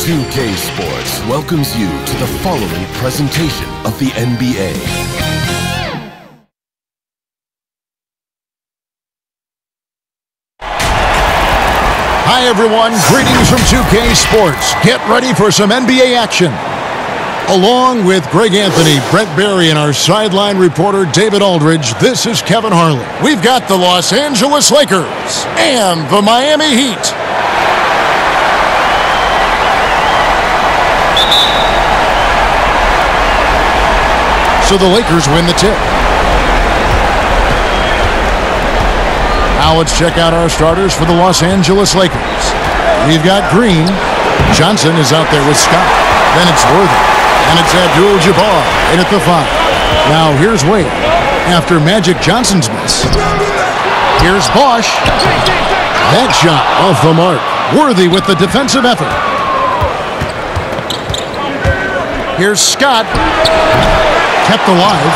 2K Sports welcomes you to the following presentation of the NBA. Hi everyone, greetings from 2K Sports. Get ready for some NBA action. Along with Greg Anthony, Brent Barry, and our sideline reporter David Aldridge, this is Kevin Harlan. We've got the Los Angeles Lakers and the Miami Heat. So the Lakers win the tip. Now let's check out our starters for the Los Angeles Lakers. We've got Green. Johnson is out there with Scott. Then it's Worthy. And it's Abdul-Jabbar in at the 5. Now here's Wade after Magic Johnson's miss. Here's Bosch. That shot off the mark. Worthy with the defensive effort. Here's Scott. Kept alive.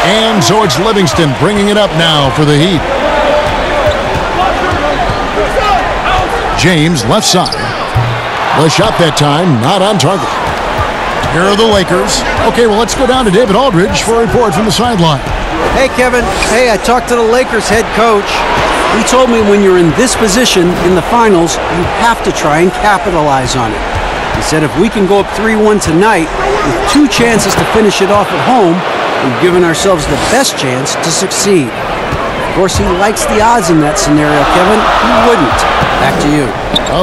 And so it's Livingston bringing it up now for the Heat. James left side. The shot that time not on target. Here are the Lakers. Okay, well, let's go down to David Aldridge for a report from the sideline. Hey, Kevin. Hey, I talked to the Lakers head coach. He told me when you're in this position in the finals, you have to try and capitalize on it. He said if we can go up 3-1 tonight with 2 chances to finish it off at home, we've given ourselves the best chance to succeed. Of course, he likes the odds in that scenario, Kevin. Who wouldn't? Back to you.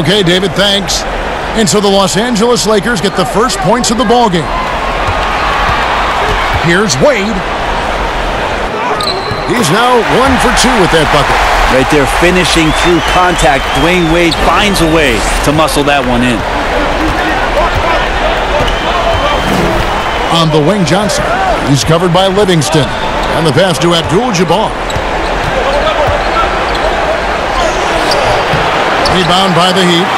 Okay, David, thanks. And so the Los Angeles Lakers get the first points of the ballgame. Here's Wade. He's now 1 for 2 with that bucket. Right there, finishing through contact. Dwayne Wade finds a way to muscle that one in. On the wing, Johnson. He's covered by Livingston. And the pass to Abdul-Jabbar. Rebound by the Heat.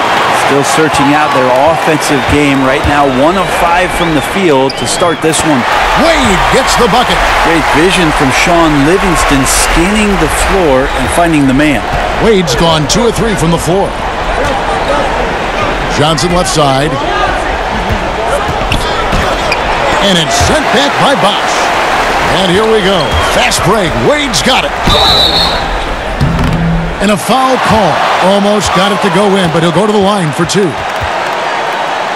Still searching out their offensive game right now. 1 of 5 from the field to start this one. Wade gets the bucket. Great vision from Sean Livingston, scanning the floor and finding the man. Wade's gone 2 of 3 from the floor. Johnson left side. And it's sent back by Bosch. And here we go. Fast break. Wade's got it. And a foul call. Almost got it to go in, but he'll go to the line for 2.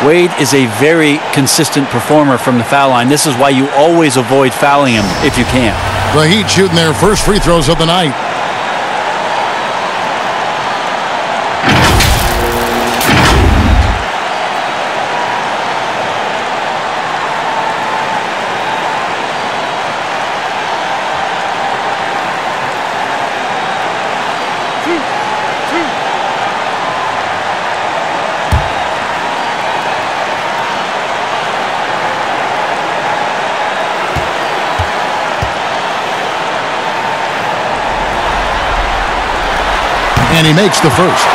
Wade is a very consistent performer from the foul line. This is why you always avoid fouling him if you can. The Heat shooting their first free throws of the night. And he makes the first.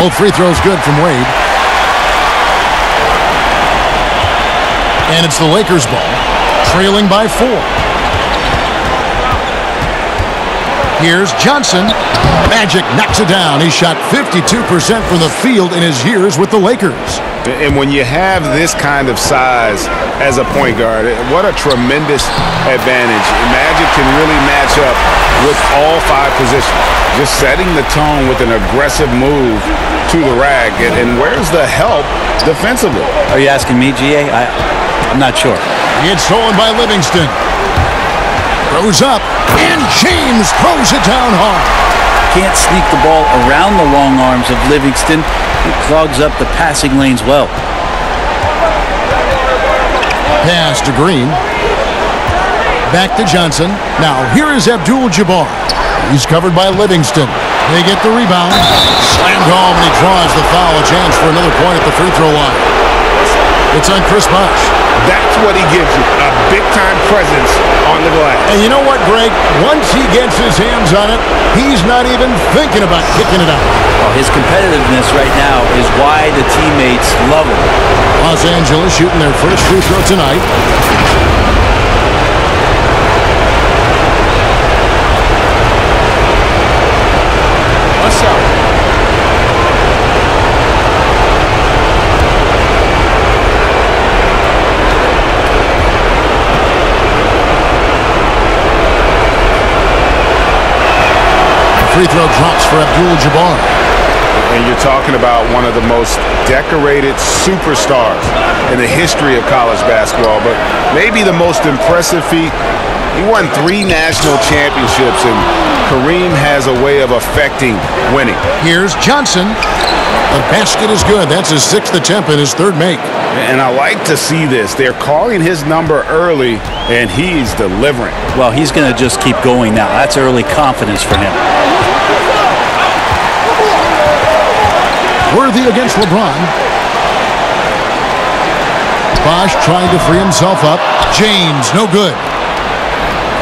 Both free throws good from Wade. And it's the Lakers ball, trailing by 4. Here's Johnson. Magic knocks it down. He shot 52% from the field in his years with the Lakers. And when you have this kind of size as a point guard, what a tremendous advantage. Magic can really match up with all 5 positions. Just setting the tone with an aggressive move to the rack. And where's the help defensively? Are you asking me, GA? I'm not sure. It's stolen by Livingston. Throws up, and James throws it down hard. Can't sneak the ball around the long arms of Livingston. He clogs up the passing lanes well. Pass to Green. Back to Johnson. Now here is Abdul-Jabbar. He's covered by Livingston. They get the rebound. Slammed home, and he draws the foul. A chance for another point at the free throw line. It's on Chris Bosh. That's what he gives you, a big-time presence on the glass. And you know what, Greg? Once he gets his hands on it, he's not even thinking about kicking it out. Well, his competitiveness right now is why the teammates love him. Los Angeles shooting their first free throw tonight. What's up? Free throw drops for Abdul-Jabbar. And you're talking about one of the most decorated superstars in the history of college basketball, but maybe the most impressive feat. He won 3 national championships, and Kareem has a way of affecting winning. Here's Johnson. The basket is good. That's his 6th attempt and his 3rd make. And I like to see this. They're calling his number early, and he's delivering. Well, he's going to just keep going now. That's early confidence for him. Worthy against LeBron. Bosh trying to free himself up. James, no good.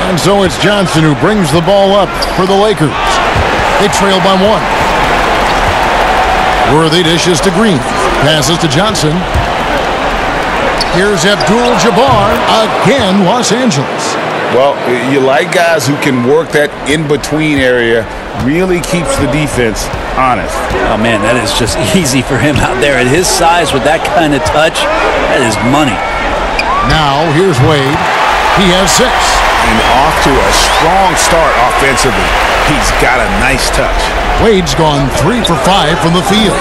And so it's Johnson who brings the ball up for the Lakers. They trail by 1. Worthy dishes to Green. Passes to Johnson. Here's Abdul-Jabbar. Again, Los Angeles. Well, you like guys who can work that in-between area, really keeps the defense honest. Oh, man, that is just easy for him out there. At his size with that kind of touch, that is money. Now, here's Wade. He has 6. And off to a strong start offensively. He's got a nice touch. Wade's gone 3 for 5 from the field.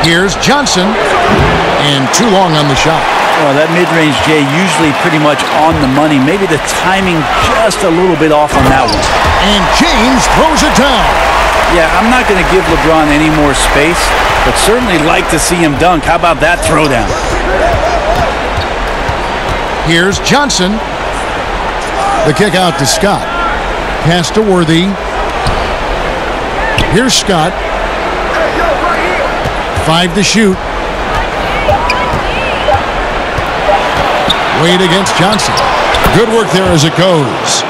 Here's Johnson. And too long on the shot. Well, that mid-range J usually pretty much on the money. Maybe the timing just a little bit off on that one. And James throws it down. Yeah, I'm not going to give LeBron any more space, but certainly like to see him dunk. How about that throwdown? Here's Johnson. The kick out to Scott. Pass to Worthy. Here's Scott. 5 to shoot. Wade against Johnson. Good work there as it goes.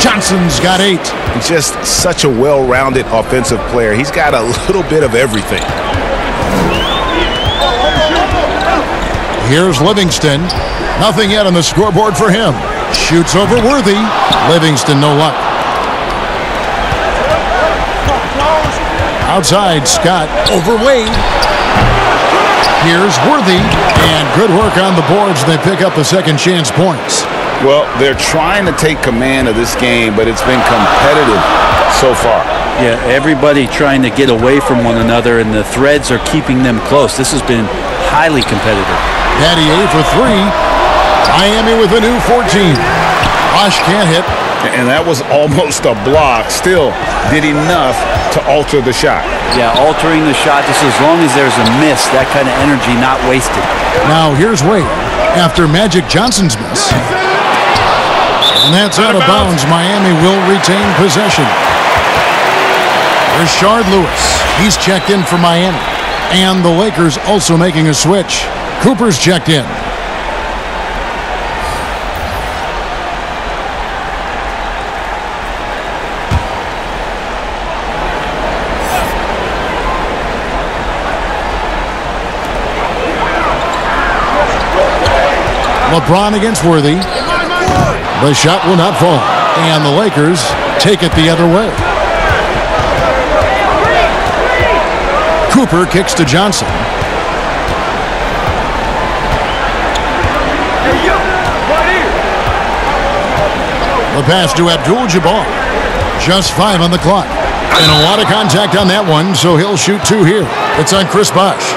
Johnson's got 8. Just such a well-rounded offensive player. He's got a little bit of everything. Here's Livingston. Nothing yet on the scoreboard for him. Shoots over Worthy. Livingston, no luck. Outside, Scott over Wade. Here's Worthy. And good work on the boards. They pick up the second chance points. Well, they're trying to take command of this game, but it's been competitive so far. Yeah, everybody trying to get away from one another, and the threads are keeping them close. This has been highly competitive. Battier for 3. Miami with a new 14. Bosh can't hit. And that was almost a block. Still did enough to alter the shot. Yeah, altering the shot just as long as there's a miss, that kind of energy not wasted. Now here's Wade after Magic Johnson's miss. And that's out of bounds. Miami will retain possession. Rashard Lewis. He's checked in for Miami. And the Lakers also making a switch. Cooper's checked in. LeBron against Worthy. The shot will not fall. And the Lakers take it the other way. Cooper kicks to Johnson. The pass to Abdul-Jabbar. Just 5 on the clock. And a lot of contact on that one, so he'll shoot 2 here. It's on Chris Bosh.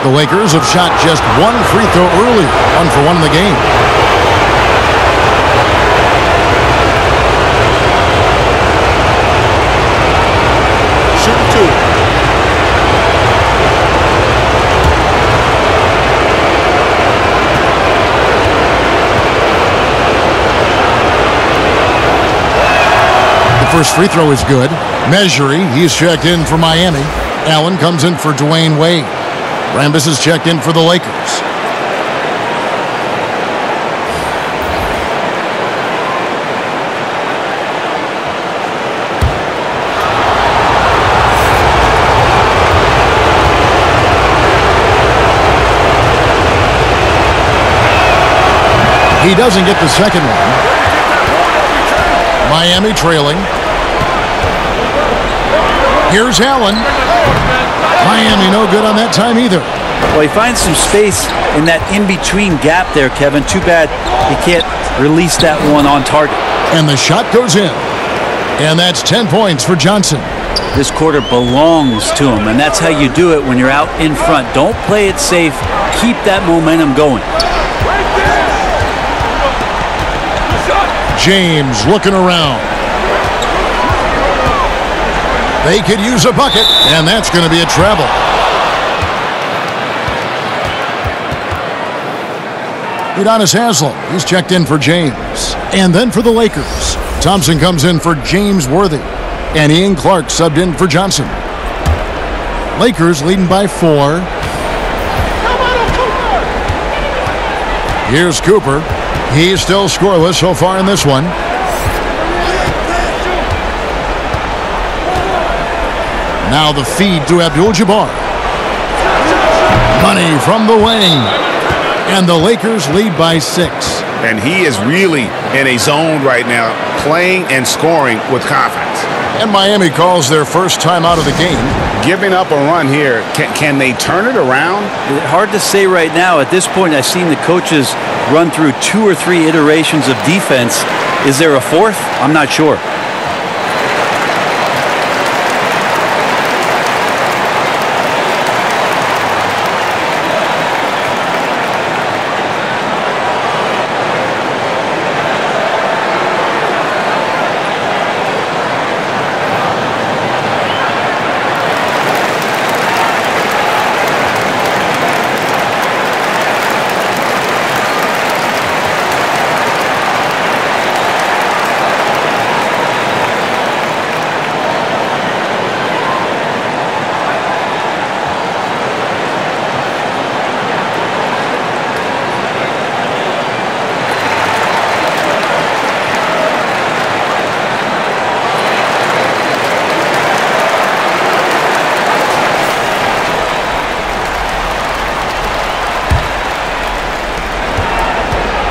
The Lakers have shot just 1 free throw early. 1 for 1 in the game. Shoot 2. The first free throw is good. Measuring, he's checked in for Miami. Allen comes in for Dwayne Wade. Rambis is checked in for the Lakers. He doesn't get the second one. Miami trailing. Here's Allen. Miami no good on that time either. Well, he finds some space in that in-between gap there, Kevin. Too bad he can't release that one on target. And the shot goes in. And that's 10 points for Johnson. This quarter belongs to him, and that's how you do it when you're out in front. Don't play it safe. Keep that momentum going. James looking around. They could use a bucket, and that's going to be a travel. Udonis Haslem, he's checked in for James. And then for the Lakers, Thompson comes in for James Worthy. And Ian Clark subbed in for Johnson. Lakers leading by 4. Here's Cooper. He's still scoreless so far in this one. Now the feed to Abdul-Jabbar. Money from the wing. And the Lakers lead by 6. And he is really in a zone right now, playing and scoring with confidence. And Miami calls their first time out of the game. Giving up a run here, can they turn it around? Hard to say right now. At this point, I've seen the coaches run through 2 or 3 iterations of defense. Is there a 4th? I'm not sure.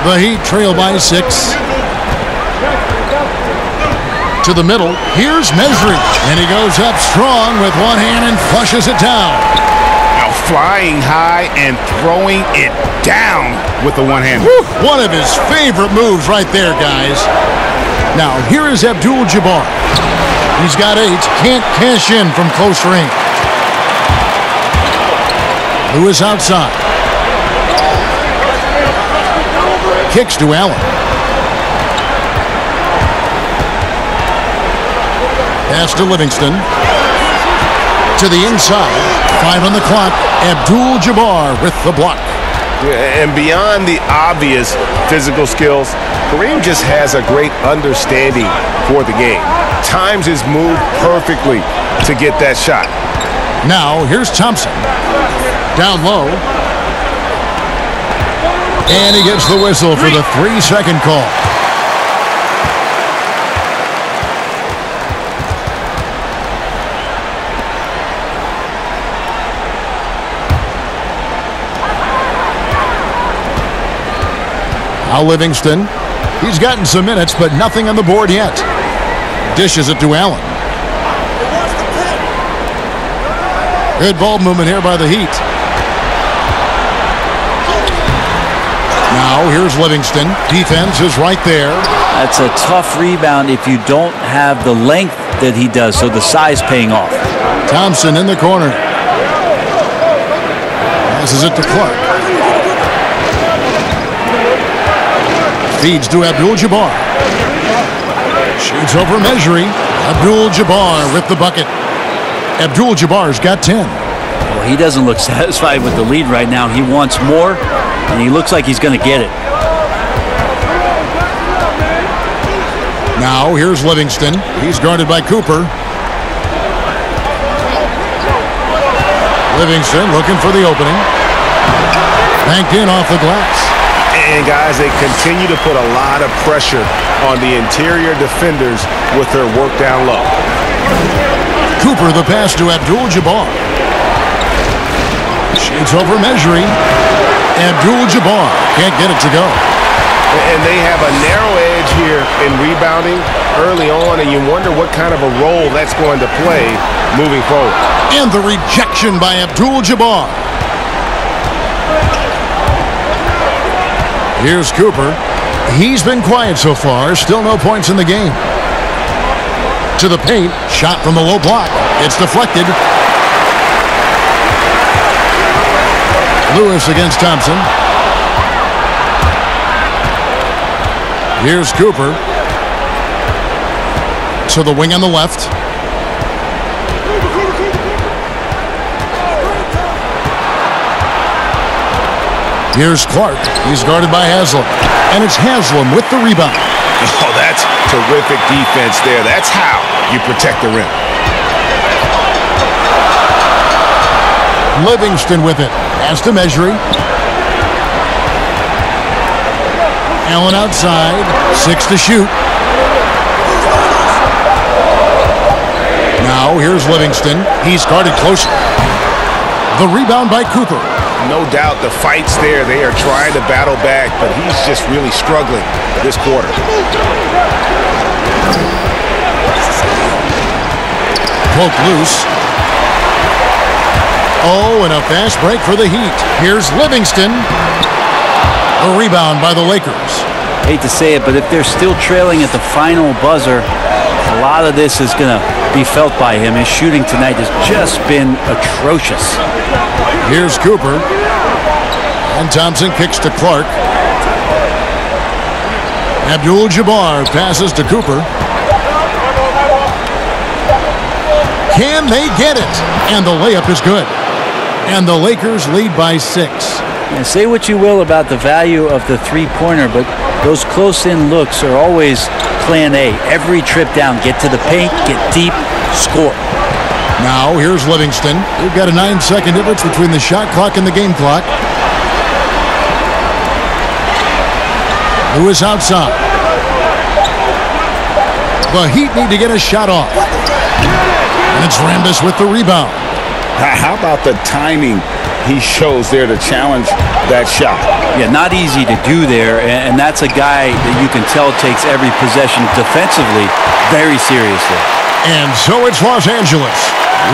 The Heat trail by 6. To the middle. Here's Mesri. And he goes up strong with one hand and flushes it down. Now flying high and throwing it down with the one hand. One of his favorite moves right there, guys. Now, here is Abdul-Jabbar. He's got 8. Can't cash in from close range. Lewis outside. Kicks to Allen. Pass to Livingston. To the inside. 5 on the clock. Abdul-Jabbar with the block. Yeah, and beyond the obvious physical skills, Kareem just has a great understanding for the game. Times his move perfectly to get that shot. Now, here's Thompson. Down low. And he gets the whistle for the 3-second call. Now Livingston. He's gotten some minutes, but nothing on the board yet. Dishes it to Allen. Good ball movement here by the Heat. Now here's Livingston. Defense is right there. That's a tough rebound if you don't have the length that he does, so the size paying off. Thompson in the corner. Passes it to Clark. Feeds to Abdul-Jabbar. Shoots over Mesri. Abdul-Jabbar with the bucket. Abdul-Jabbar's got 10. Well, he doesn't look satisfied with the lead right now. He wants more, and he looks like he's going to get it. Now here's Livingston. He's guarded by Cooper. Livingston looking for the opening. Banked in off the glass. And, guys, they continue to put a lot of pressure on the interior defenders with their work down low. Cooper, the pass to Abdul-Jabbar. Shades over Mejri. Abdul-Jabbar can't get it to go. And they have a narrow edge here in rebounding early on, and you wonder what kind of a role that's going to play moving forward. And the rejection by Abdul-Jabbar. Here's Cooper. He's been quiet so far. Still no points in the game. To the paint. Shot from the low block. It's deflected. Lewis against Thompson. Here's Cooper. To the wing on the left. Here's Clark. He's guarded by Haslam. And it's Haslam with the rebound. Oh, that's terrific defense there. That's how you protect the rim. Livingston with it. Pass to Mejri. Allen outside. 6 to shoot. Now here's Livingston. He's guarded closer. The rebound by Cooper. No doubt the fight's there. They are trying to battle back, but he's just really struggling this quarter. Poke loose. Oh, and a fast break for the Heat. Here's Livingston. A rebound by the Lakers. Hate to say it, but if they're still trailing at the final buzzer, a lot of this is going to be felt by him. His shooting tonight has just been atrocious. Here's Cooper. And Thompson kicks to Clark. Abdul-Jabbar passes to Cooper. Can they get it? And the layup is good. And the Lakers lead by 6. Yeah, say what you will about the value of the three-pointer, but those close-in looks are always plan A. Every trip down, get to the paint, get deep, score. Now here's Livingston. We've got a 9-second difference between the shot clock and the game clock. Lewis outside. The Heat need to get a shot off. And it's Rambis with the rebound. How about the timing he shows there to challenge that shot? Yeah, not easy to do there, and that's a guy that you can tell takes every possession defensively very seriously. And so it's Los Angeles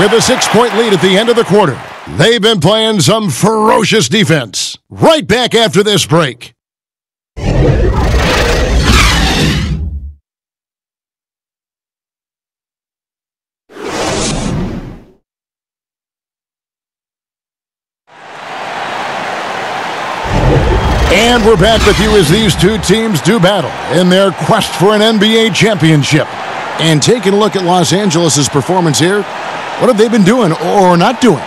with a 6-point lead at the end of the quarter. They've been playing some ferocious defense. Right back after this break. And we're back with you as these two teams do battle in their quest for an NBA championship. And taking a look at Los Angeles' performance here, what have they been doing or not doing?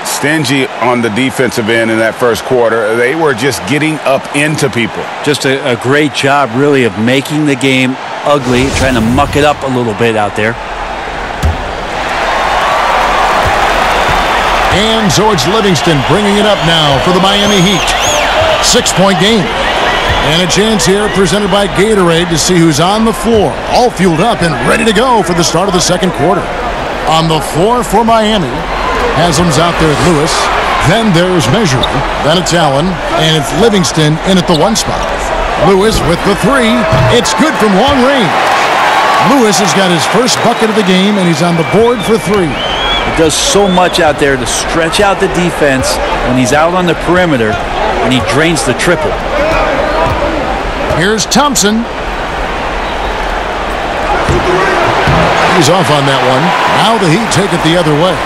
Stingy on the defensive end in that first quarter. They were just getting up into people. Just a great job, really, of making the game ugly, trying to muck it up a little bit out there. And so it's Livingston bringing it up now for the Miami Heat. 6-point game. And a chance here presented by Gatorade to see who's on the floor. All fueled up and ready to go for the start of the second quarter. On the floor for Miami. Haslam's out there with Lewis. Then there's Mejri. Then it's Allen. And it's Livingston in at the 1 spot. Lewis with the 3. It's good from long range. Lewis has got his first bucket of the game, and he's on the board for 3. He does so much out there to stretch out the defense when he's out on the perimeter, and he drains the triple. Here's Thompson. He's off on that one. Now the Heat take it the other way.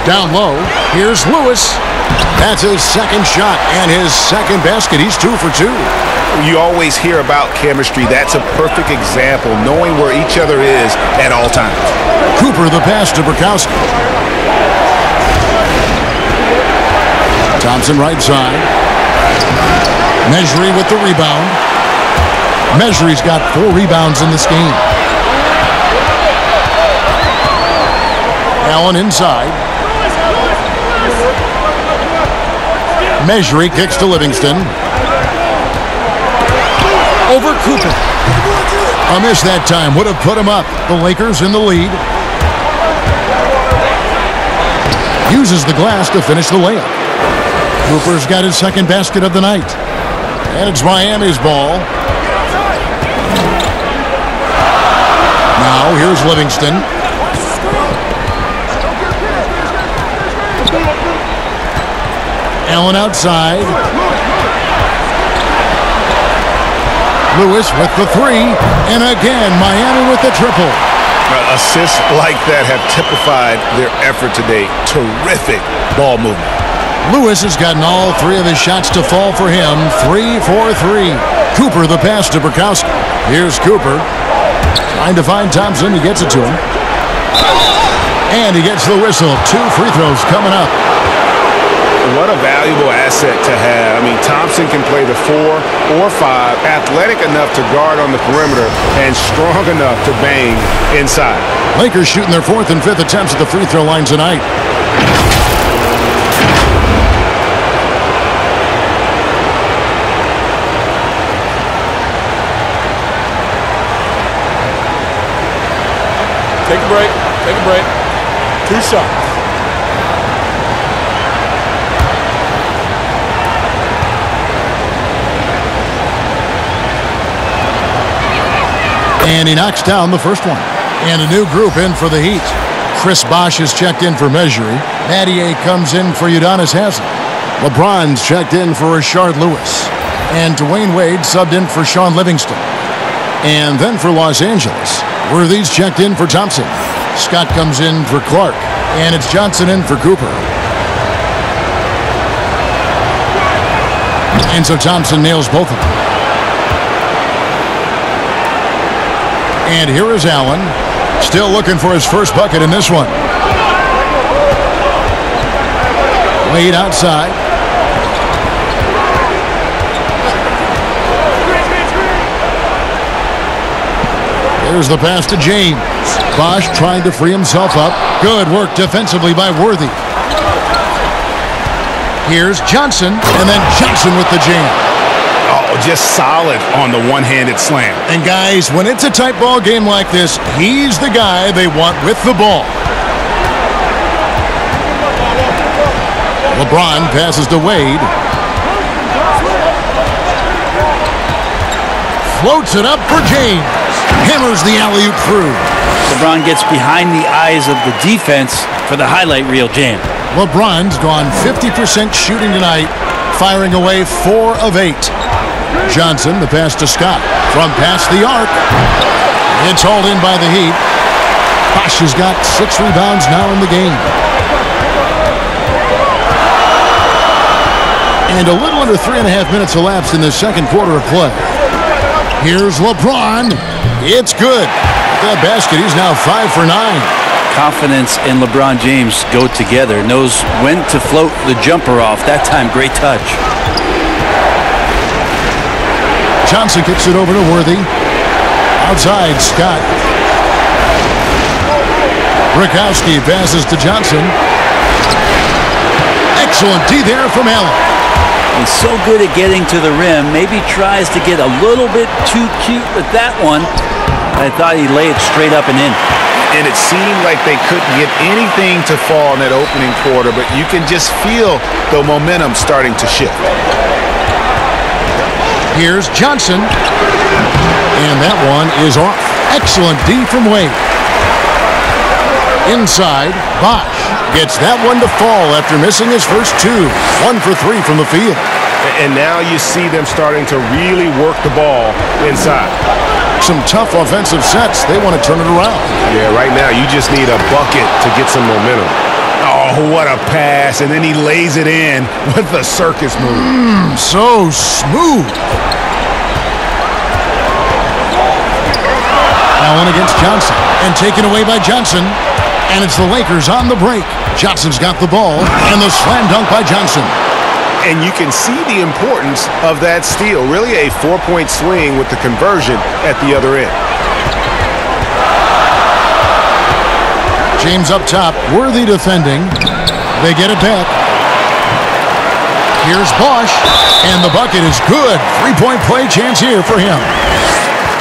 Down low. Here's Lewis. That's his second shot and his second basket. He's 2 for 2. You always hear about chemistry. That's a perfect example, knowing where each other is at all times. Cooper the pass to Burkowski. Thompson right side. Mejri with the rebound. Mejri's got 4 rebounds in this game. Allen inside. Measury kicks to Livingston. Over Cooper. A miss that time would have put him up. The Lakers in the lead. Uses the glass to finish the layup. Cooper's got his second basket of the night. And it's Miami's ball. Now here's Livingston. Allen outside. Lewis with the three. And again, Miami with the triple. Assists like that have typified their effort today. Terrific ball movement. Lewis has gotten all three of his shots to fall for him. 3 for 3. Cooper the pass to Burkowski. Here's Cooper. Trying to find Thompson. He gets it to him. And he gets the whistle. 2 free throws coming up. What a valuable asset to have. I mean, Thompson can play the 4 or 5, athletic enough to guard on the perimeter and strong enough to bang inside. Lakers shooting their 4th and 5th attempts at the free throw line tonight. Take a break. Take a break. 2 shots. And he knocks down the first one. And a new group in for the Heat. Chris Bosh is checked in for Measury. Mattier comes in for Udonis Haslem. LeBron's checked in for Rashard Lewis. And Dwayne Wade subbed in for Sean Livingston. And then for Los Angeles, Worthy's checked in for Thompson. Scott comes in for Clark. And it's Johnson in for Cooper. And so Thompson nails both of them. And here is Allen, still looking for his first bucket in this one. Wade outside. There's the pass to James. Bosh trying to free himself up. Good work defensively by Worthy. Here's Johnson, and then Johnson with the jam. Oh, just solid on the one-handed slam. And guys, when it's a tight ball game like this, he's the guy they want with the ball. LeBron passes to Wade. Floats it up for James. Hammers the alley-oop through. LeBron gets behind the eyes of the defense for the highlight reel jam. LeBron's gone 50% shooting tonight, firing away 4 of 8. Johnson, the pass to Scott. From past the arc. It's hauled in by the Heat. Bosh has got 6 rebounds now in the game. And a little under 3.5 minutes elapsed in the second quarter of play. Here's LeBron. It's good. With that basket, he's now 5 for 9. Confidence and LeBron James go together. Knows when to float the jumper off. That time, great touch. Johnson kicks it over to Worthy. Outside, Scott. Burkowski passes to Johnson. Excellent D there from Allen. He's so good at getting to the rim. Maybe tries to get a little bit too cute with that one. I thought he'd lay it straight up and in. And it seemed like they couldn't get anything to fall in that opening quarter, but you can just feel the momentum starting to shift. Here's Johnson. And that one is off. Excellent D from Wade. Inside, Bosh gets that one to fall after missing his first 2. 1 for 3 from the field. And now you see them starting to really work the ball inside. Some tough offensive sets. They want to turn it around. Yeah, right now you just need a bucket to get some momentum. Oh, what a pass. And then he lays it in with the circus move. So smooth. Allen against Johnson. And taken away by Johnson. And it's the Lakers on the break. Johnson's got the ball. And the slam dunk by Johnson. And you can see the importance of that steal. Really a 4-point swing with the conversion at the other end. James up top. Worthy defending. They get it back. Here's Bosch. And the bucket is good. 3-point play chance here for him.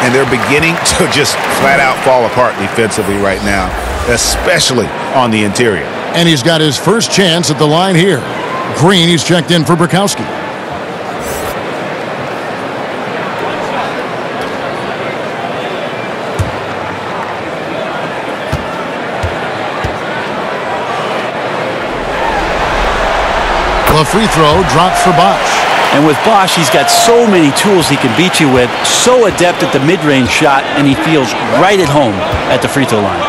And they're beginning to just flat out fall apart defensively right now, especially on the interior. And he's got his first chance at the line here. Green, he's checked in for Burkowski. The free throw drops for Bosch. And with Bosch, he's got so many tools he can beat you with, so adept at the mid-range shot, and he feels right at home at the free throw line.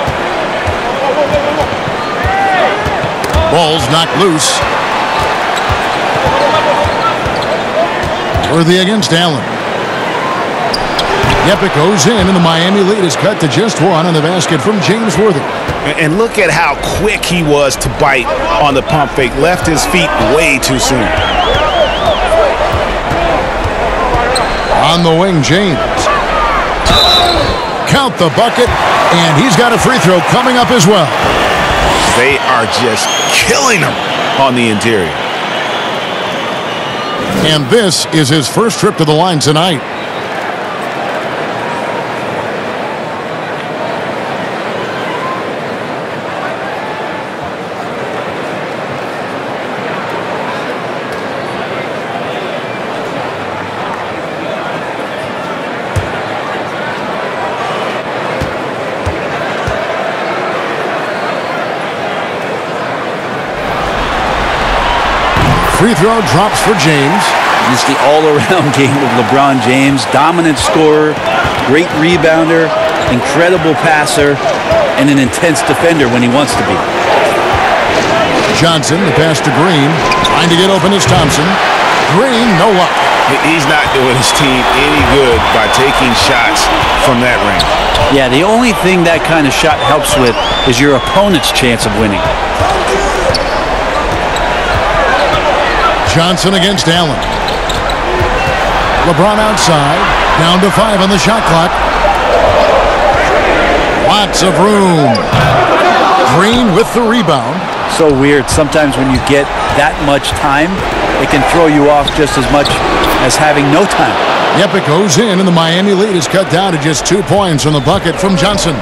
Ball's knocked loose. Worthy against Allen. Yep, it goes in, and the Miami lead is cut to just one on the basket from James Worthy. And look at how quick he was to bite on the pump fake. Left his feet way too soon. On the wing, James. Count the bucket, and he's got a free throw coming up as well. They are just killing him on the interior. And this is his first trip to the line tonight. Free throw drops for James. It's the all-around game of LeBron James. Dominant scorer, great rebounder, incredible passer, and an intense defender when he wants to be. Johnson, the pass to Green. Trying to get open is Thompson. Green, no luck. He's not doing his team any good by taking shots from that range. Yeah, the only thing that kind of shot helps with is your opponent's chance of winning. Johnson against Allen. LeBron outside. Down to 5 on the shot clock. Lots of room. Green with the rebound. So weird. Sometimes when you get that much time, it can throw you off just as much as having no time. Yep, it goes in, and the Miami lead is cut down to just 2 points from the bucket from Johnson.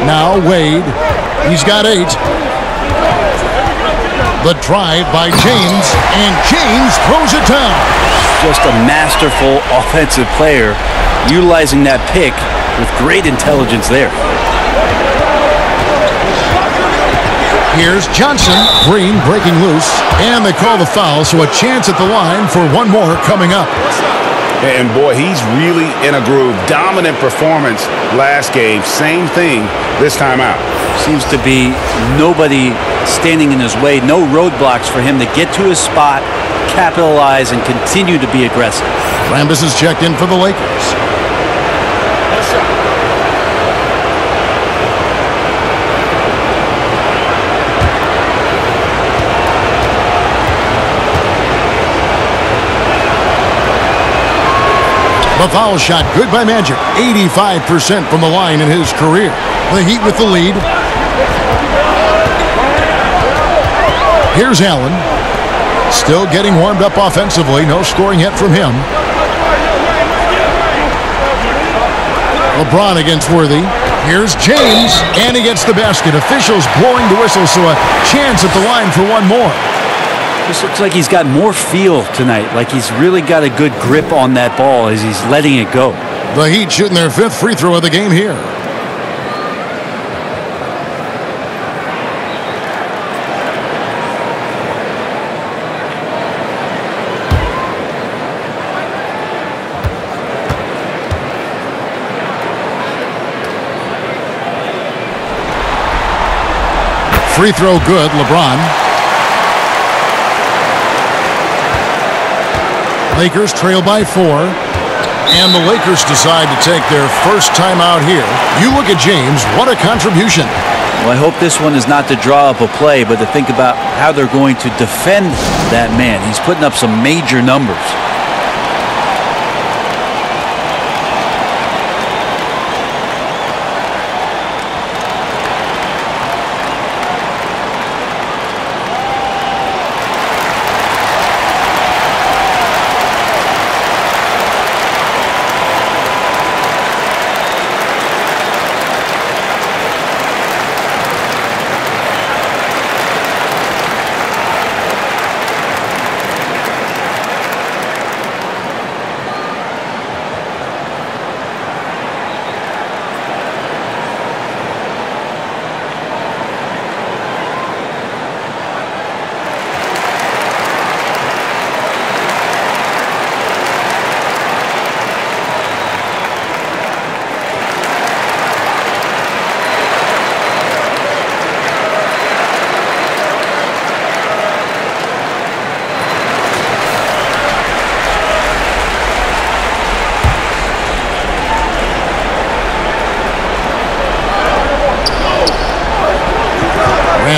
Now Wade. He's got 8. The drive by James, and James throws it down. Just a masterful offensive player, utilizing that pick with great intelligence there. Here's Johnson. Green breaking loose, and they call the foul, so a chance at the line for one more coming up. And boy, he's really in a groove. Dominant performance last game. Same thing this time out. Seems to be nobody standing in his way. No roadblocks for him to get to his spot, capitalize, and continue to be aggressive. Rambis is checked in for the Lakers. The foul shot good by Magic. 85% from the line in his career. The Heat with the lead. Here's Allen. Still getting warmed up offensively. No scoring yet from him. LeBron against Worthy. Here's James. And he gets the basket. Officials blowing the whistle, so a chance at the line for one more. This looks like he's got more feel tonight, like he's really got a good grip on that ball as he's letting it go. The Heat shooting their 5th free throw of the game here. Free throw good, LeBron. Lakers trail by 4, and the Lakers decide to take their first time out here. You look at James, what a contribution. Well, I hope this one is not to draw up a play, but to think about how they're going to defend that man. He's putting up some major numbers.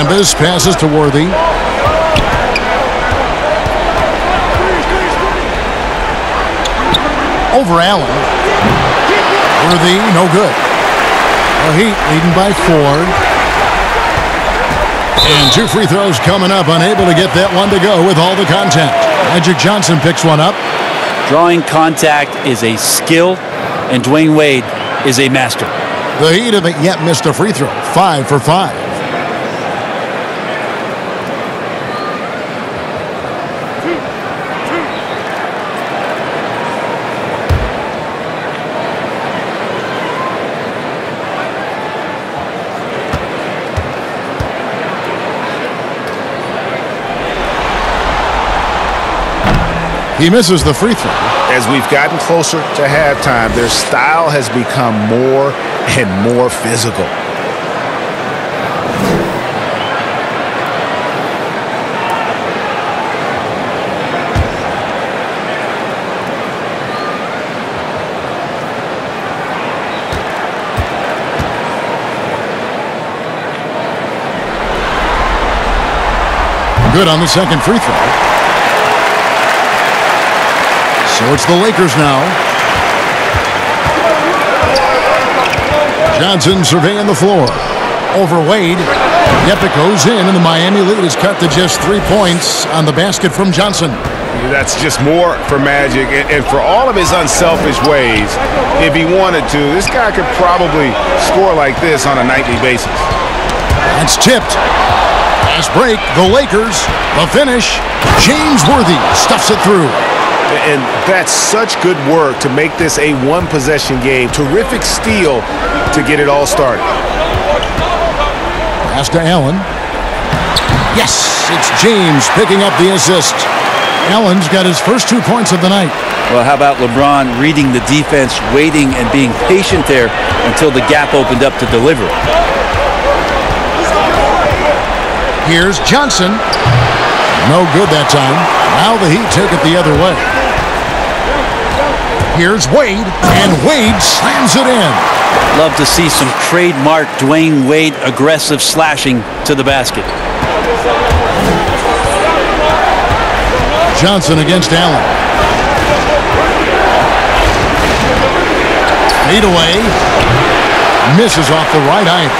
Cambus passes to Worthy. Over Allen. Worthy, no good. The Heat leading by 4. And 2 free throws coming up. Unable to get that one to go with all the contact. Magic Johnson picks one up. Drawing contact is a skill, and Dwayne Wade is a master. The Heat haven't yet missed a free throw. 5 for 5. He misses the free throw. As we've gotten closer to halftime, their style has become more and more physical. Good on the second free throw. So it's the Lakers now. Johnson surveying the floor. Over Wade. Yep, it goes in, and the Miami lead is cut to just 3 points on the basket from Johnson. That's just more for Magic. And for all of his unselfish ways, if he wanted to, this guy could probably score like this on a nightly basis. That's tipped. Fast break. The Lakers. The finish. James Worthy stuffs it through. And that's such good work to make this a one-possession game. Terrific steal to get it all started. Pass to Allen. Yes, it's James picking up the assist. Allen's got his first 2 points of the night. Well, how about LeBron reading the defense, waiting and being patient there until the gap opened up to deliver. Here's Johnson. No good that time. Now the Heat take it the other way. Here's Wade, and Wade slams it in. Love to see some trademark Dwayne Wade aggressive slashing to the basket. Johnson against Allen. Fade away. Misses off the right eye.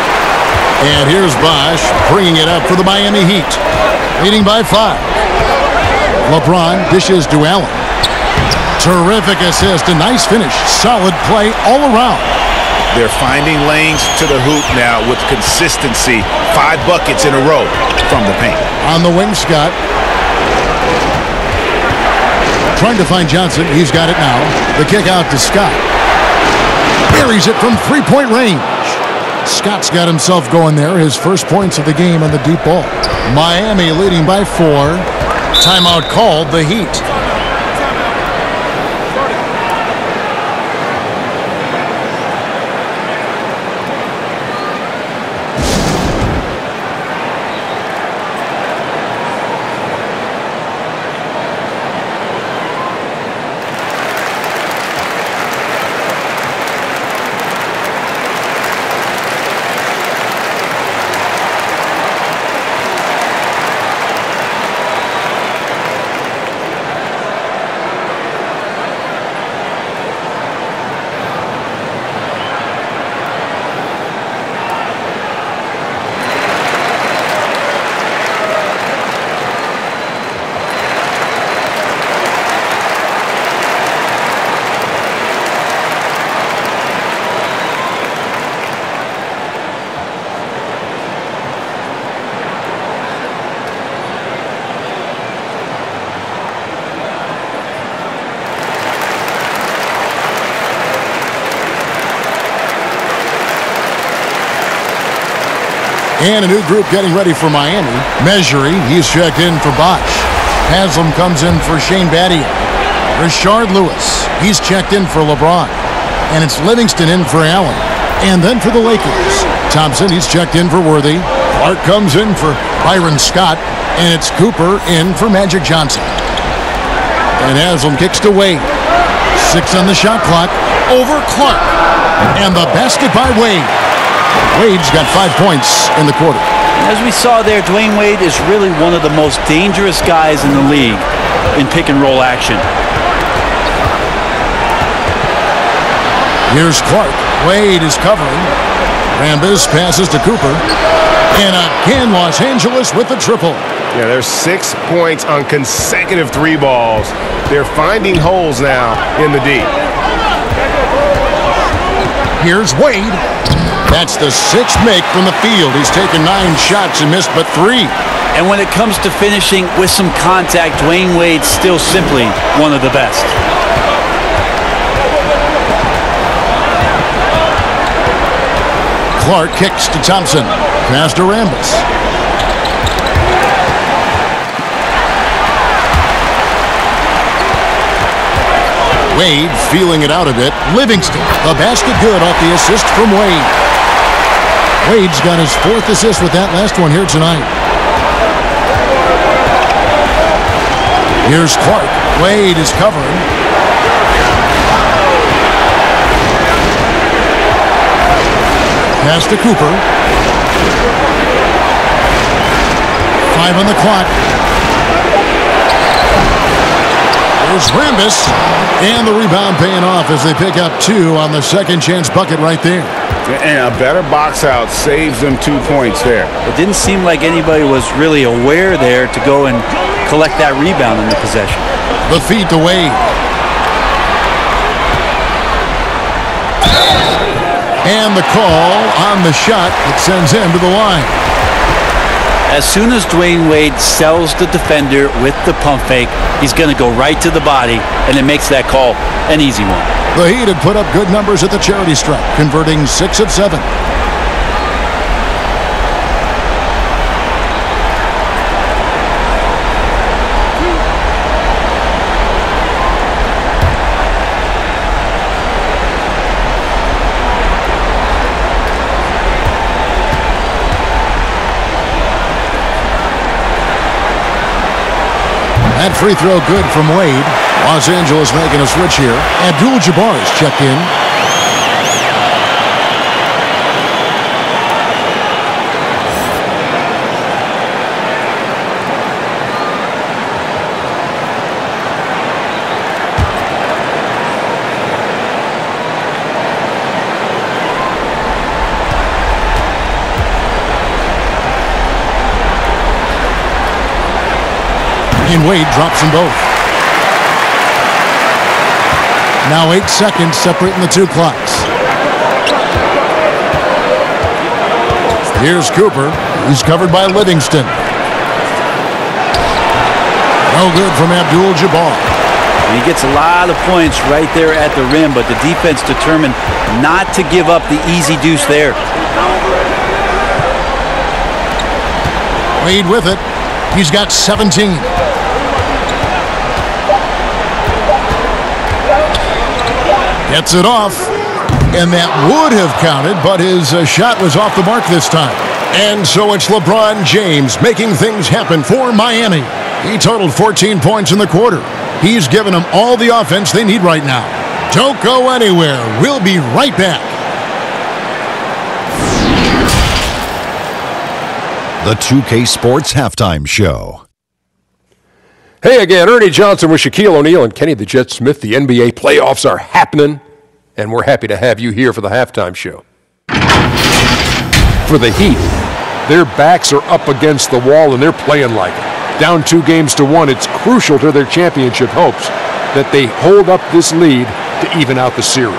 And here's Bosch bringing it up for the Miami Heat. Leading by 5. LeBron dishes to Allen. Terrific assist, a nice finish. Solid play all around. They're finding lanes to the hoop now with consistency. 5 buckets in a row from the paint. On the wing, Scott. Trying to find Johnson. He's got it now. The kick out to Scott. Buries it from 3-point range. Scott's got himself going there. His first points of the game on the deep ball. Miami leading by 4. Timeout called, the Heat. And a new group getting ready for Miami. Measuring, he's checked in for Bosch. Haslam comes in for Shane Battier. Rashard Lewis, he's checked in for LeBron. And it's Livingston in for Allen. And then for the Lakers, Thompson, he's checked in for Worthy. Clark comes in for Byron Scott. And it's Cooper in for Magic Johnson. And Haslam kicks to Wade. 6 on the shot clock. Over Clark. And the basket by Wade. Wade's got 5 points in the quarter. As we saw there, Dwayne Wade is really one of the most dangerous guys in the league in pick and roll action. Here's Clark. Wade is covering. Rambis passes to Cooper. And again, Los Angeles with the triple. Yeah, there's 6 points on consecutive 3 balls. They're finding holes now in the D. Here's Wade. That's the 6th make from the field. He's taken 9 shots and missed but 3. And when it comes to finishing with some contact, Dwayne Wade's still simply one of the best. Clark kicks to Thompson. Pass to Rambis. Wade feeling it out a bit. Livingston, the basket good off the assist from Wade. Wade's got his 4th assist with that last one here tonight. Here's Clark. Wade is covering. Pass to Cooper. 5 on the clock. There's Rambis. And the rebound paying off as they pick up 2 on the second chance bucket right there. And a better box out saves them 2 points there. It didn't seem like anybody was really aware there to go and collect that rebound in the possession. The feed to Wade. And the call on the shot that sends him to the line. As soon as Dwayne Wade sells the defender with the pump fake, he's going to go right to the body, and it makes that call an easy one. The Heat had put up good numbers at the charity stripe, converting 6 of 7. That free throw good from Wade. Los Angeles making a switch here. Abdul-Jabbar is checked in. And Wade drops them both. Now 8 seconds separating the 2 clocks. Here's Cooper. He's covered by Livingston. No good from Abdul-Jabbar. He gets a lot of points right there at the rim, but the defense determined not to give up the easy deuce there. Wade with it. He's got 17. Gets it off, and that would have counted, but his shot was off the mark this time. And so it's LeBron James making things happen for Miami. He totaled 14 points in the quarter. He's given them all the offense they need right now. Don't go anywhere. We'll be right back. The 2K Sports Halftime Show. Hey again, Ernie Johnson with Shaquille O'Neal and Kenny the Jet Smith. The NBA playoffs are happening, and we're happy to have you here for the halftime show. For the Heat, their backs are up against the wall and they're playing like it. Down 2-1, it's crucial to their championship hopes that they hold up this lead to even out the series.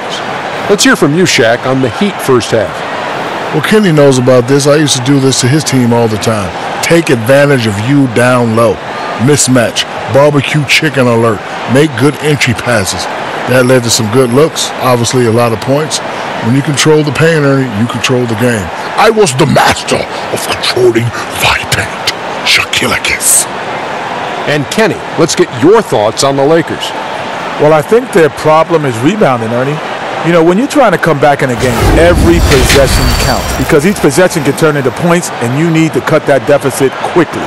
Let's hear from you, Shaq, on the Heat first half. Well, Kenny knows about this. I used to do this to his team all the time. Take advantage of you down low. Mismatch. Barbecue chicken alert. Make good entry passes. That led to some good looks. Obviously, a lot of points. When you control the paint, Ernie, you control the game. I was the master of controlling my paint. Shaquille O'Neal. And Kenny, let's get your thoughts on the Lakers. Well, I think their problem is rebounding, Ernie. You know, when you're trying to come back in a game, every possession counts because each possession can turn into points, and you need to cut that deficit quickly.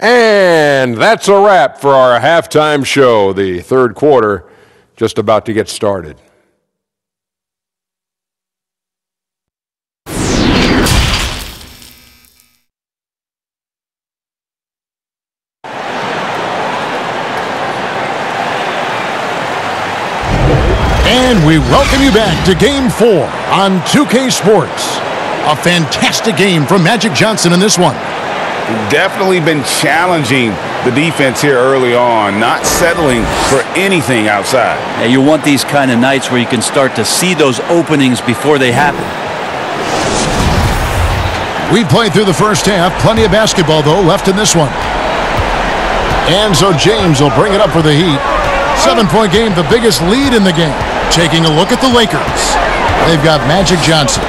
And that's a wrap for our halftime show. The third quarter just about to get started. And we welcome you back to Game 4 on 2K Sports. A fantastic game from Magic Johnson in this one. Definitely been challenging the defense here early on, not settling for anything outside. Yeah, you want these kind of nights where you can start to see those openings before they happen. We played through the first half. Plenty of basketball, though, left in this one. And so James will bring it up for the Heat. 7-point game, the biggest lead in the game. Taking a look at the Lakers. They've got Magic Johnson.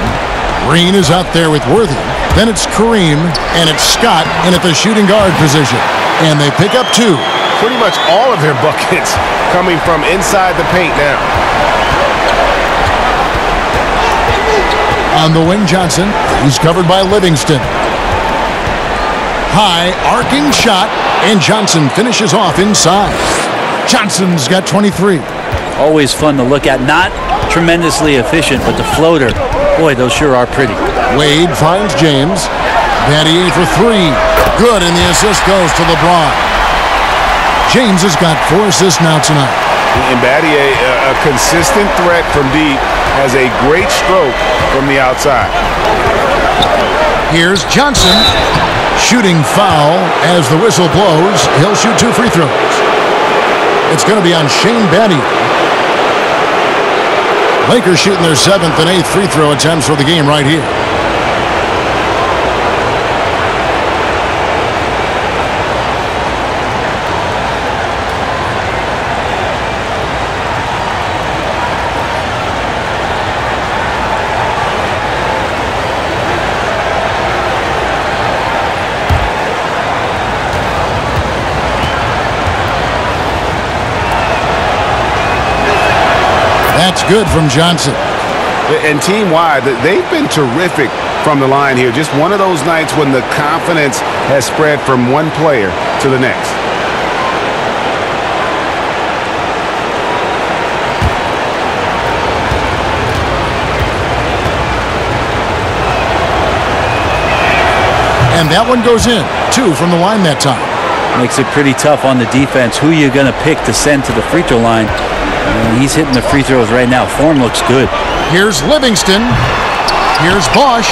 Green is out there with Worthy. Then it's Kareem, and it's Scott in at the shooting guard position. And they pick up 2. Pretty much all of their buckets coming from inside the paint now. On the wing, Johnson. He's covered by Livingston. High, arcing shot, and Johnson finishes off inside. Johnson's got 23. Always fun to look at. Not tremendously efficient, but the floater, boy, those sure are pretty. Wade finds James. Battier for 3. Good, and the assist goes to LeBron. James has got 4 assists now tonight. And Battier, a consistent threat from deep, has a great stroke from the outside. Here's Johnson. Shooting foul as the whistle blows. He'll shoot 2 free throws. It's going to be on Shane Battier. Lakers shooting their 7th and 8th free throw attempts for the game right here. That's good from Johnson. And team-wide, they've been terrific from the line here. Just one of those nights when the confidence has spread from one player to the next. And that one goes in. 2 from the line that time. Makes it pretty tough on the defense. Who you're going to pick to send to the free throw line. He's hitting the free throws right now. Form looks good. Here's Livingston. Here's Bosch.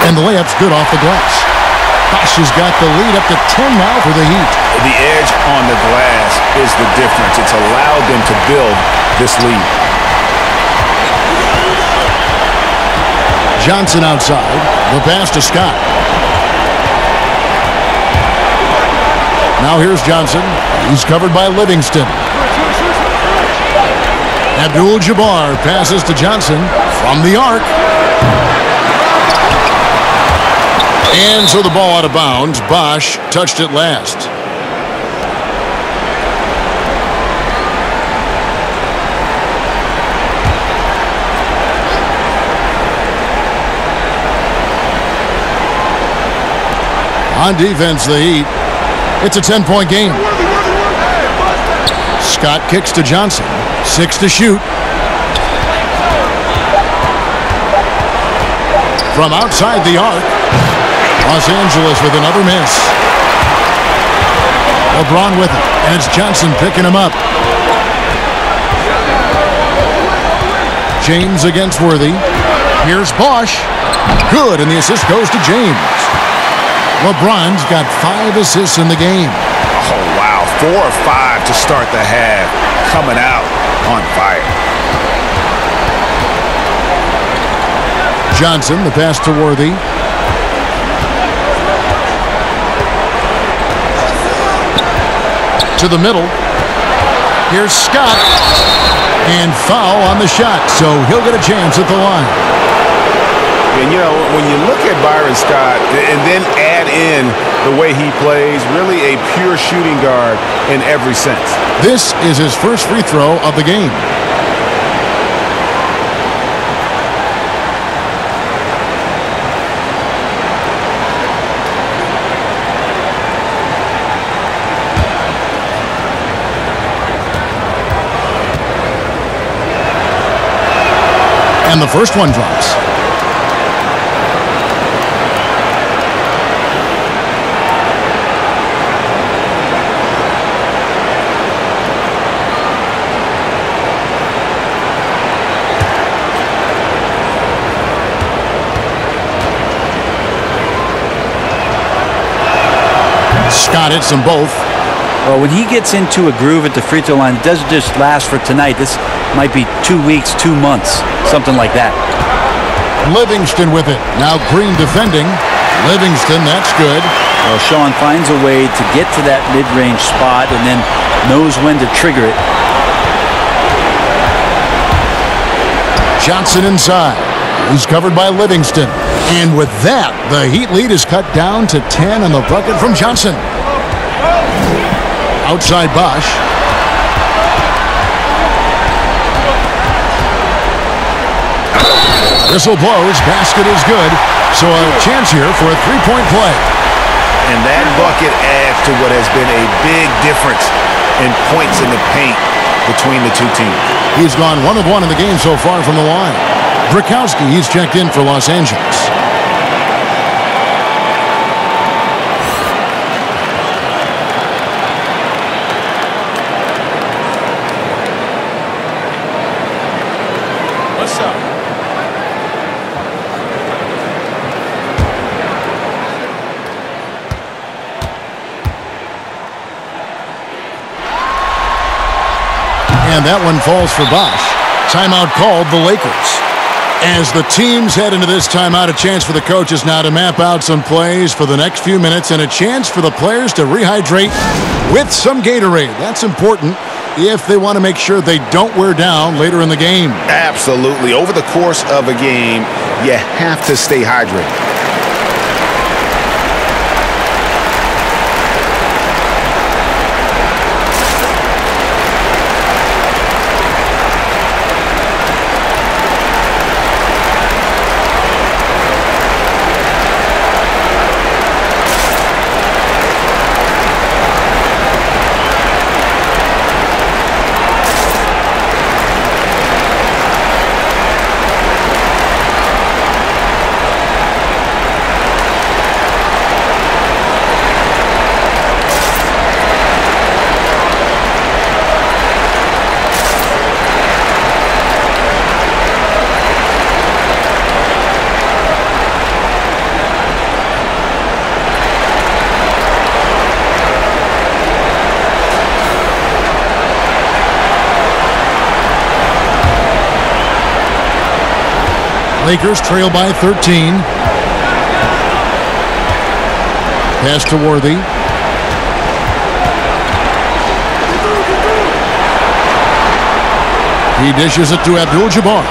And the layup's good off the glass. Bosch has got the lead up to 10 now for the Heat. The edge on the glass is the difference. It's allowed them to build this lead. Johnson outside. The pass to Scott. Now here's Johnson. He's covered by Livingston. Abdul-Jabbar passes to Johnson from the arc. And so the ball out of bounds. Bosch touched it last. On defense, the Heat. It's a 10-point game. Scott kicks to Johnson. 6 to shoot. From outside the arc. Los Angeles with another miss. LeBron with it. And it's Johnson picking him up. James against Worthy. Here's Bosch. Good, and the assist goes to James. LeBron's got 5 assists in the game. Oh, wow. 4 or 5 to start the half. Coming out on fire. Johnson, the pass to Worthy. To the middle. Here's Scott. And foul on the shot, so he'll get a chance at the line. And, you know, when you look at Byron Scott and then add in the way he plays, really a pure shooting guard in every sense. This is his first free throw of the game. And the first one drops. Scott hits them both. Well, when he gets into a groove at the free throw line, it doesn't just last for tonight. This might be 2 weeks, 2 months, something like that. Livingston with it. Now Green defending. Livingston, that's good. Well, Sean finds a way to get to that mid-range spot and then knows when to trigger it. Johnson inside. He's covered by Livingston. And with that, the Heat lead is cut down to 10 on the bucket from Johnson. Outside Bosch. Whistle blows. Basket is good. So a chance here for a three-point play. And that bucket adds to what has been a big difference in points in the paint between the two teams. He's gone 1 of 1 in the game so far from the line. Brzykowski, he's checked in for Los Angeles. What's up? And that one falls for Bosch. Timeout called the Lakers. As the teams head into this timeout, a chance for the coaches now to map out some plays for the next few minutes and a chance for the players to rehydrate with some Gatorade. That's important if they want to make sure they don't wear down later in the game. Absolutely. Over the course of a game, you have to stay hydrated. Lakers trail by 13. Pass to Worthy. He dishes it to Abdul-Jabbar.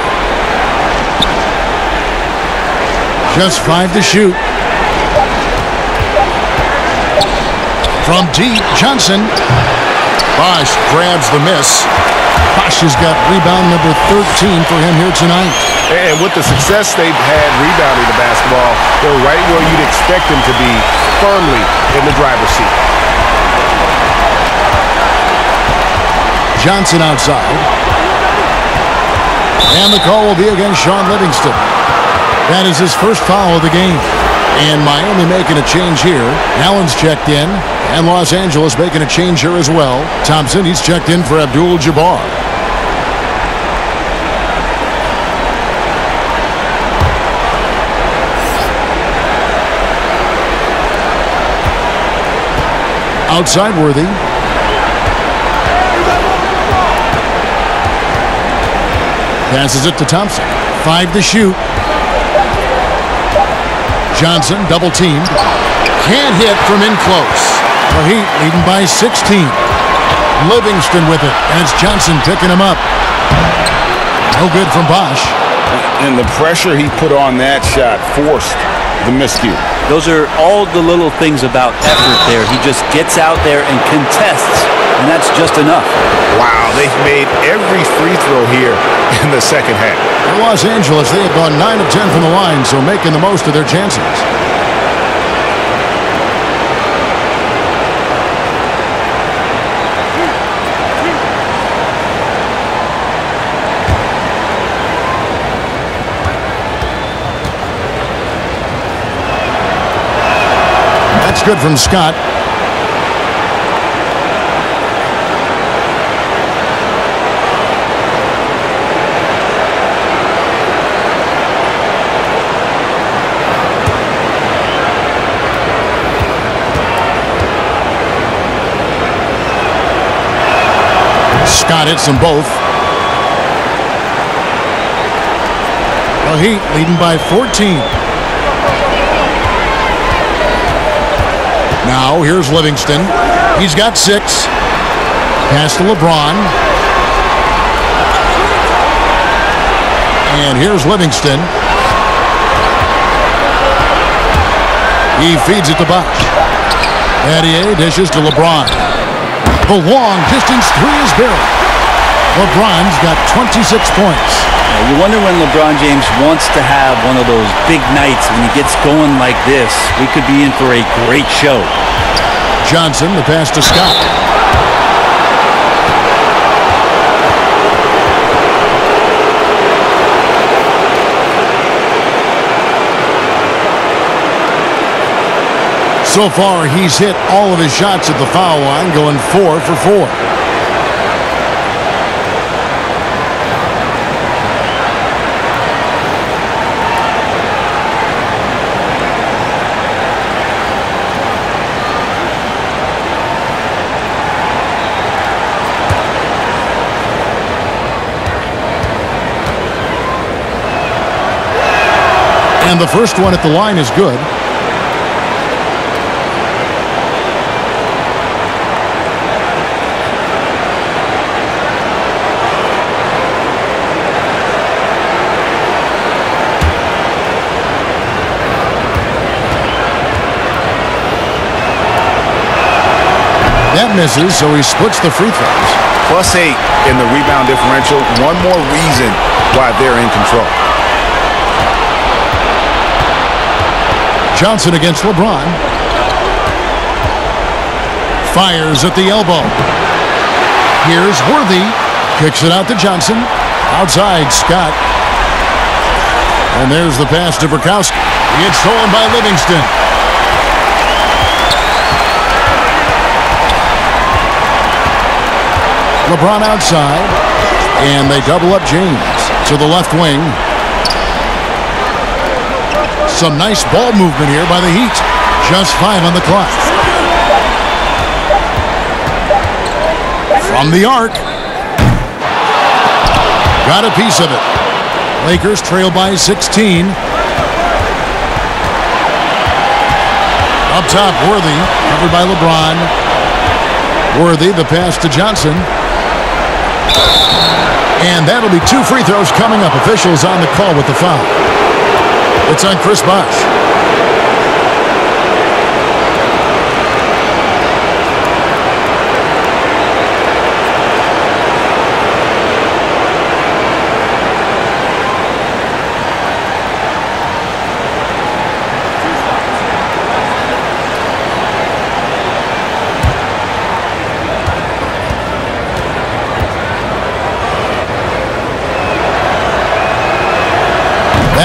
Just 5 to shoot. From deep, Johnson. Bosch grabs the miss. Bosch has got rebound number 13 for him here tonight. And with the success they've had rebounding the basketball, they're right where you'd expect them to be, firmly in the driver's seat. Johnson outside. And the call will be against Sean Livingston. That is his first foul of the game. And Miami making a change here. Allen's checked in. And Los Angeles making a change here as well. Thompson, he's checked in for Abdul-Jabbar. Outside Worthy. Passes it to Thompson. 5 to shoot. Johnson double teamed. Can't hit from in close. The Heat leading by 16. Livingston with it, and it's Johnson picking him up. No good from Bosch. And the pressure he put on that shot forced the miscue. Those are all the little things about effort there. He just gets out there and contests, and that's just enough. Wow, they've made every free throw here in the second half. In Los Angeles, they have gone 9 of 10 from the line, so making the most of their chances. That's good from Scott. hits them both. The Heat leading by 14. Now here's Livingston. He's got 6. Pass to LeBron. And here's Livingston. He feeds it to Bosch. Battier dishes to LeBron. The long distance three is buried. LeBron's got 26 points. You wonder when LeBron James wants to have one of those big nights when he gets going like this. We could be in for a great show. Johnson, the pass to Scott. So far, he's hit all of his shots at the foul line, going 4 for 4. And the first one at the line is good. That misses, so he splits the free throws. +8 in the rebound differential. One more reason why they're in control. Johnson against LeBron. Fires at the elbow. Here's Worthy. Kicks it out to Johnson. Outside, Scott. And there's the pass to Burkowski. It's stolen by Livingston. LeBron outside, and they double up James to the left wing. Some nice ball movement here by the Heat. Just 5 on the clock. From the arc. Got a piece of it. Lakers trail by 16. Up top, Worthy, covered by LeBron. Worthy, the pass to Johnson. And that'll be 2 free throws coming up. Officials on the call with the foul. It's on Chris Bosh.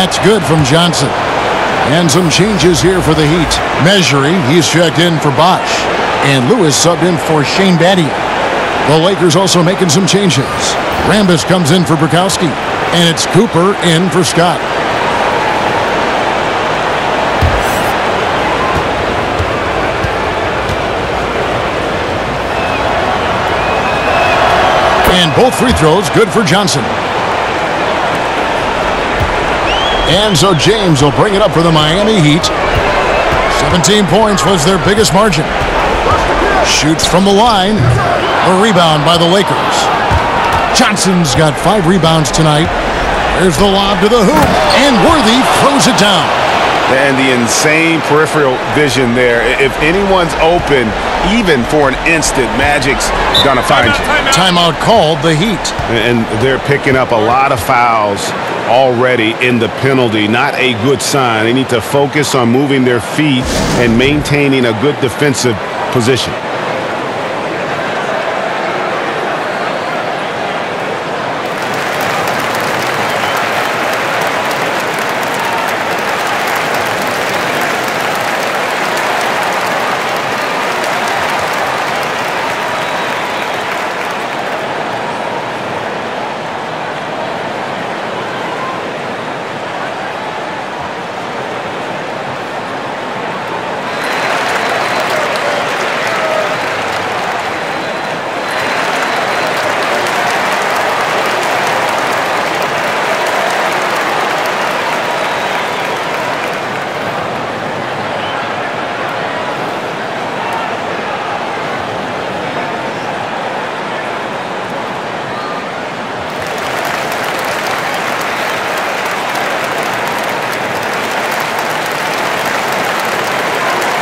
That's good from Johnson. And some changes here for the Heat. Measuring, he's checked in for Bosch. And Lewis subbed in for Shane Battier. The Lakers also making some changes. Rambis comes in for Burkowski. And it's Cooper in for Scott. And both free throws good for Johnson. And so James will bring it up for the Miami Heat. 17 points was their biggest margin. Shoots from the line. A rebound by the Lakers. Johnson's got 5 rebounds tonight. There's the lob to the hoop. And Worthy throws it down. And the insane peripheral vision there. If anyone's open, even for an instant, Magic's going to find you. Timeout called, the Heat. And they're picking up a lot of fouls already in the penalty. Not a good sign. They need to focus on moving their feet and maintaining a good defensive position.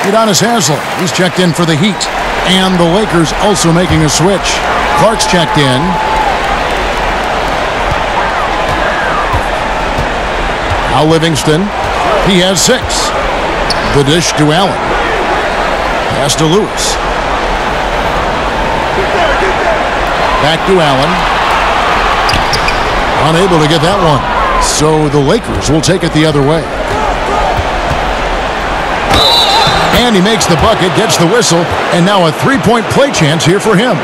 Udonis Haslem, he's checked in for the Heat. And the Lakers also making a switch. Clark's checked in. Now Livingston, he has 6. The dish to Allen. Pass to Lewis. Back to Allen. Unable to get that one. So the Lakers will take it the other way. And he makes the bucket, gets the whistle, and now a three-point play chance here for him.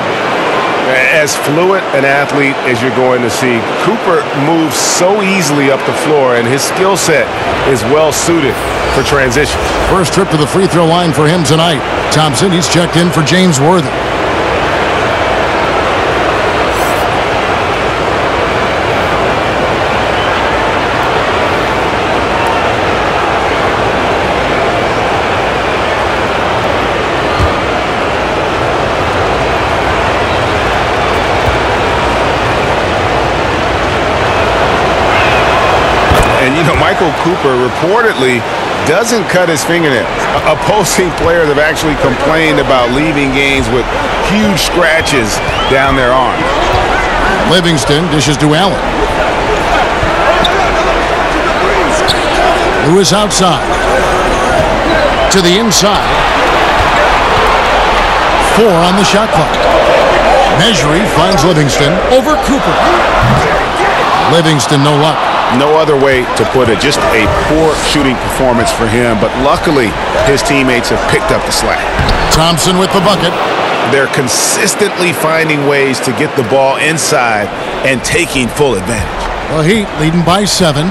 As fluid an athlete as you're going to see, Cooper moves so easily up the floor, and his skill set is well suited for transition. First trip to the free throw line for him tonight. Thompson, he's checked in for James Worthy. Michael Cooper reportedly doesn't cut his fingernails. Opposing players have actually complained about leaving games with huge scratches down their arms. Livingston dishes to Allen. Lewis outside. To the inside. 4 on the shot clock. Measury finds Livingston over Cooper. Livingston no luck. No other way to put it. Just a poor shooting performance for him, but luckily his teammates have picked up the slack. Thompson with the bucket. They're consistently finding ways to get the ball inside and taking full advantage. The Heat leading by 7.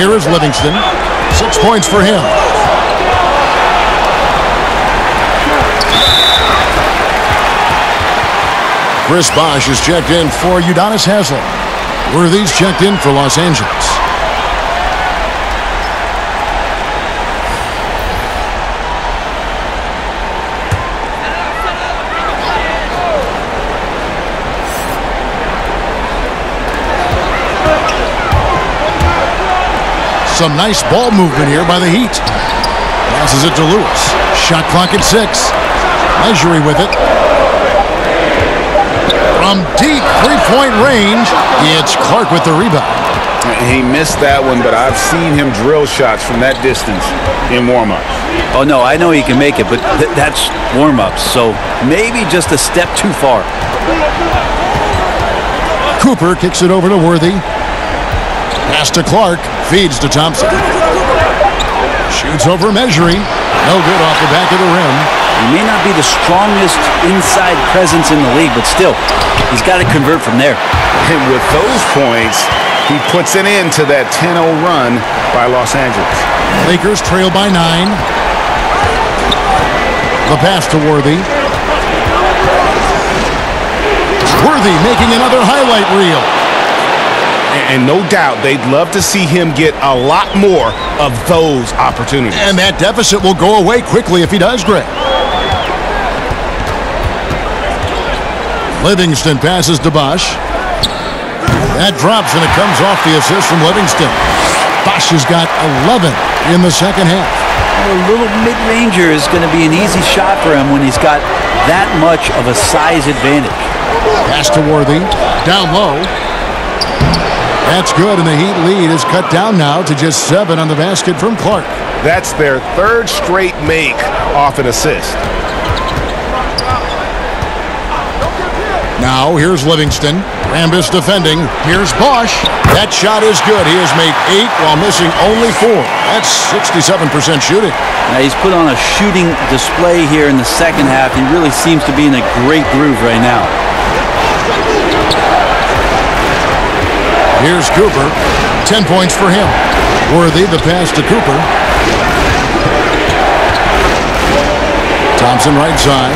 Here is Livingston. 6 points for him. Chris Bosh is checked in for Udonis Haslem. Worthy's checked in for Los Angeles. Some nice ball movement here by the Heat. Passes it to Lewis. Shot clock at 6. Measury with it. From deep three-point range, it's Clark with the rebound. He missed that one, but I've seen him drill shots from that distance in warm-ups. Oh, no, I know he can make it, but that's warm-ups, so maybe just a step too far. Cooper kicks it over to Worthy. Pass to Clark, feeds to Thompson. Shoots over Measury. No good off the back of the rim. He may not be the strongest inside presence in the league, but still, he's got to convert from there. And with those points, he puts an end to that 10-0 run by Los Angeles. Lakers trail by 9. The pass to Worthy. Worthy making another highlight reel. And no doubt they'd love to see him get a lot more of those opportunities. And that deficit will go away quickly if he does, Greg. Livingston passes to Bosh. That drops, and it comes off the assist from Livingston. Bosh has got 11 in the second half. A little mid-ranger is going to be an easy shot for him when he's got that much of a size advantage. Pass to Worthy. Down low. That's good, and the Heat lead is cut down now to just 7 on the basket from Clark. That's their 3rd straight make off an assist. Now, here's Livingston. Rambis defending. Here's Bosh. That shot is good. He has made 8 while missing only 4. That's 67% shooting. Now, he's put on a shooting display here in the second half. He really seems to be in a great groove right now. Here's Cooper. 10 points for him. Worthy, the pass to Cooper. Thompson right side.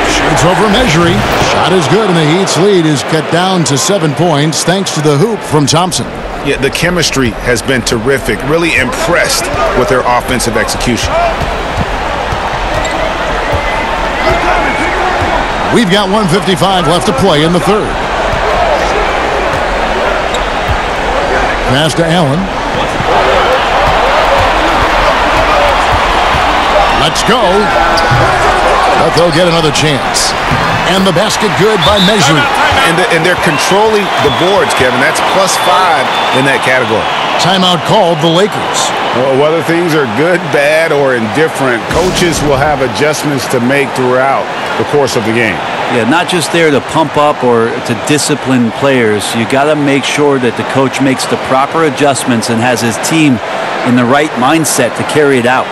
Shoots over Measury. Shot is good, and the Heat's lead is cut down to 7 points thanks to the hoop from Thompson. Yeah, the chemistry has been terrific. Really impressed with their offensive execution. We've got 1:55 left to play in the third. Pass to Allen. Let's go. But they'll get another chance. And the basket good by Measure. And they're controlling the boards, Kevin. That's +5 in that category. Timeout called the Lakers. Well, whether things are good, bad, or indifferent, coaches will have adjustments to make throughout the course of the game. Yeah, not just there to pump up or to discipline players. You got to make sure that the coach makes the proper adjustments and has his team in the right mindset to carry it out.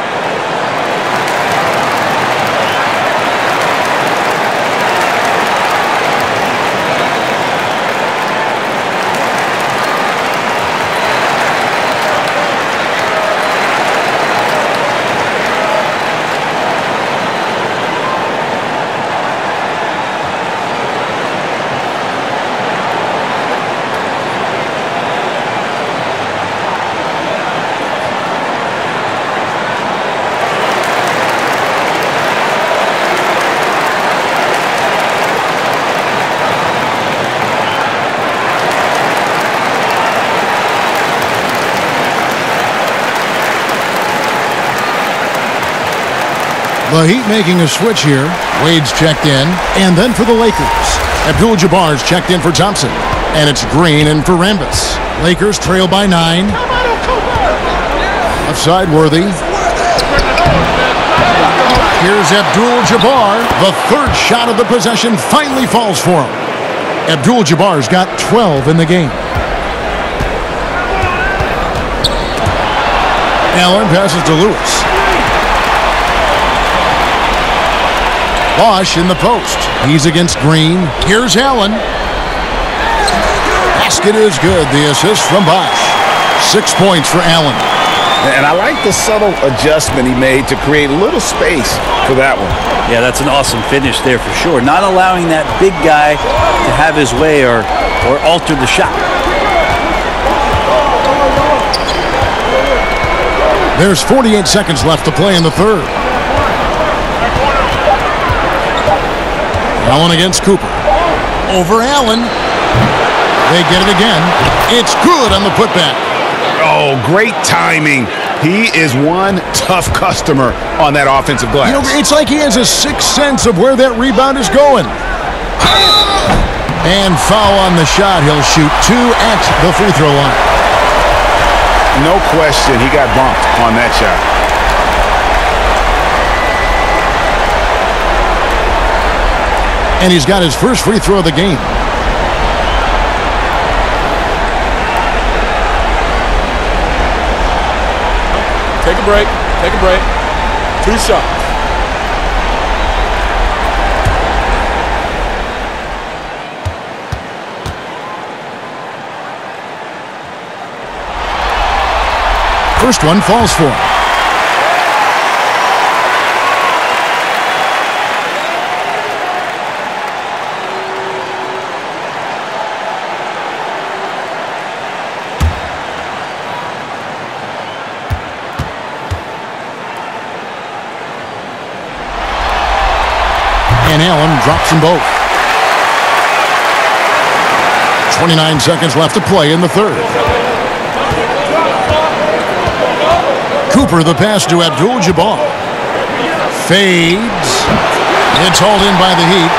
The Heat making a switch here. Wade's checked in. And then for the Lakers, Abdul-Jabbar's checked in for Thompson. And it's Green in for Rambis. Lakers trail by 9. Offside Worthy. Here's Abdul-Jabbar. The third shot of the possession finally falls for him. Abdul-Jabbar's got 12 in the game. Allen passes to Lewis. Bosch in the post. He's against Green. Here's Allen. Basket is good. The assist from Bosch. 6 points for Allen. And I like the subtle adjustment he made to create a little space for that one. Yeah, that's an awesome finish there for sure. Not allowing that big guy to have his way or alter the shot. There's 48 seconds left to play in the third. Allen against Cooper. Over Allen. They get it again. It's good on the putback. Oh, great timing. He is one tough customer on that offensive glass. You know, it's like he has a sixth sense of where that rebound is going. And foul on the shot. He'll shoot 2 at the free throw line. No question, he got bumped on that shot. And he's got his first free throw of the game. Take a break. Take a break. 2 shots. First one falls for him. And Allen drops them both. 29 seconds left to play in the third. Cooper, the pass to Abdul-Jabbar. Fades. It's hauled in by the Heat.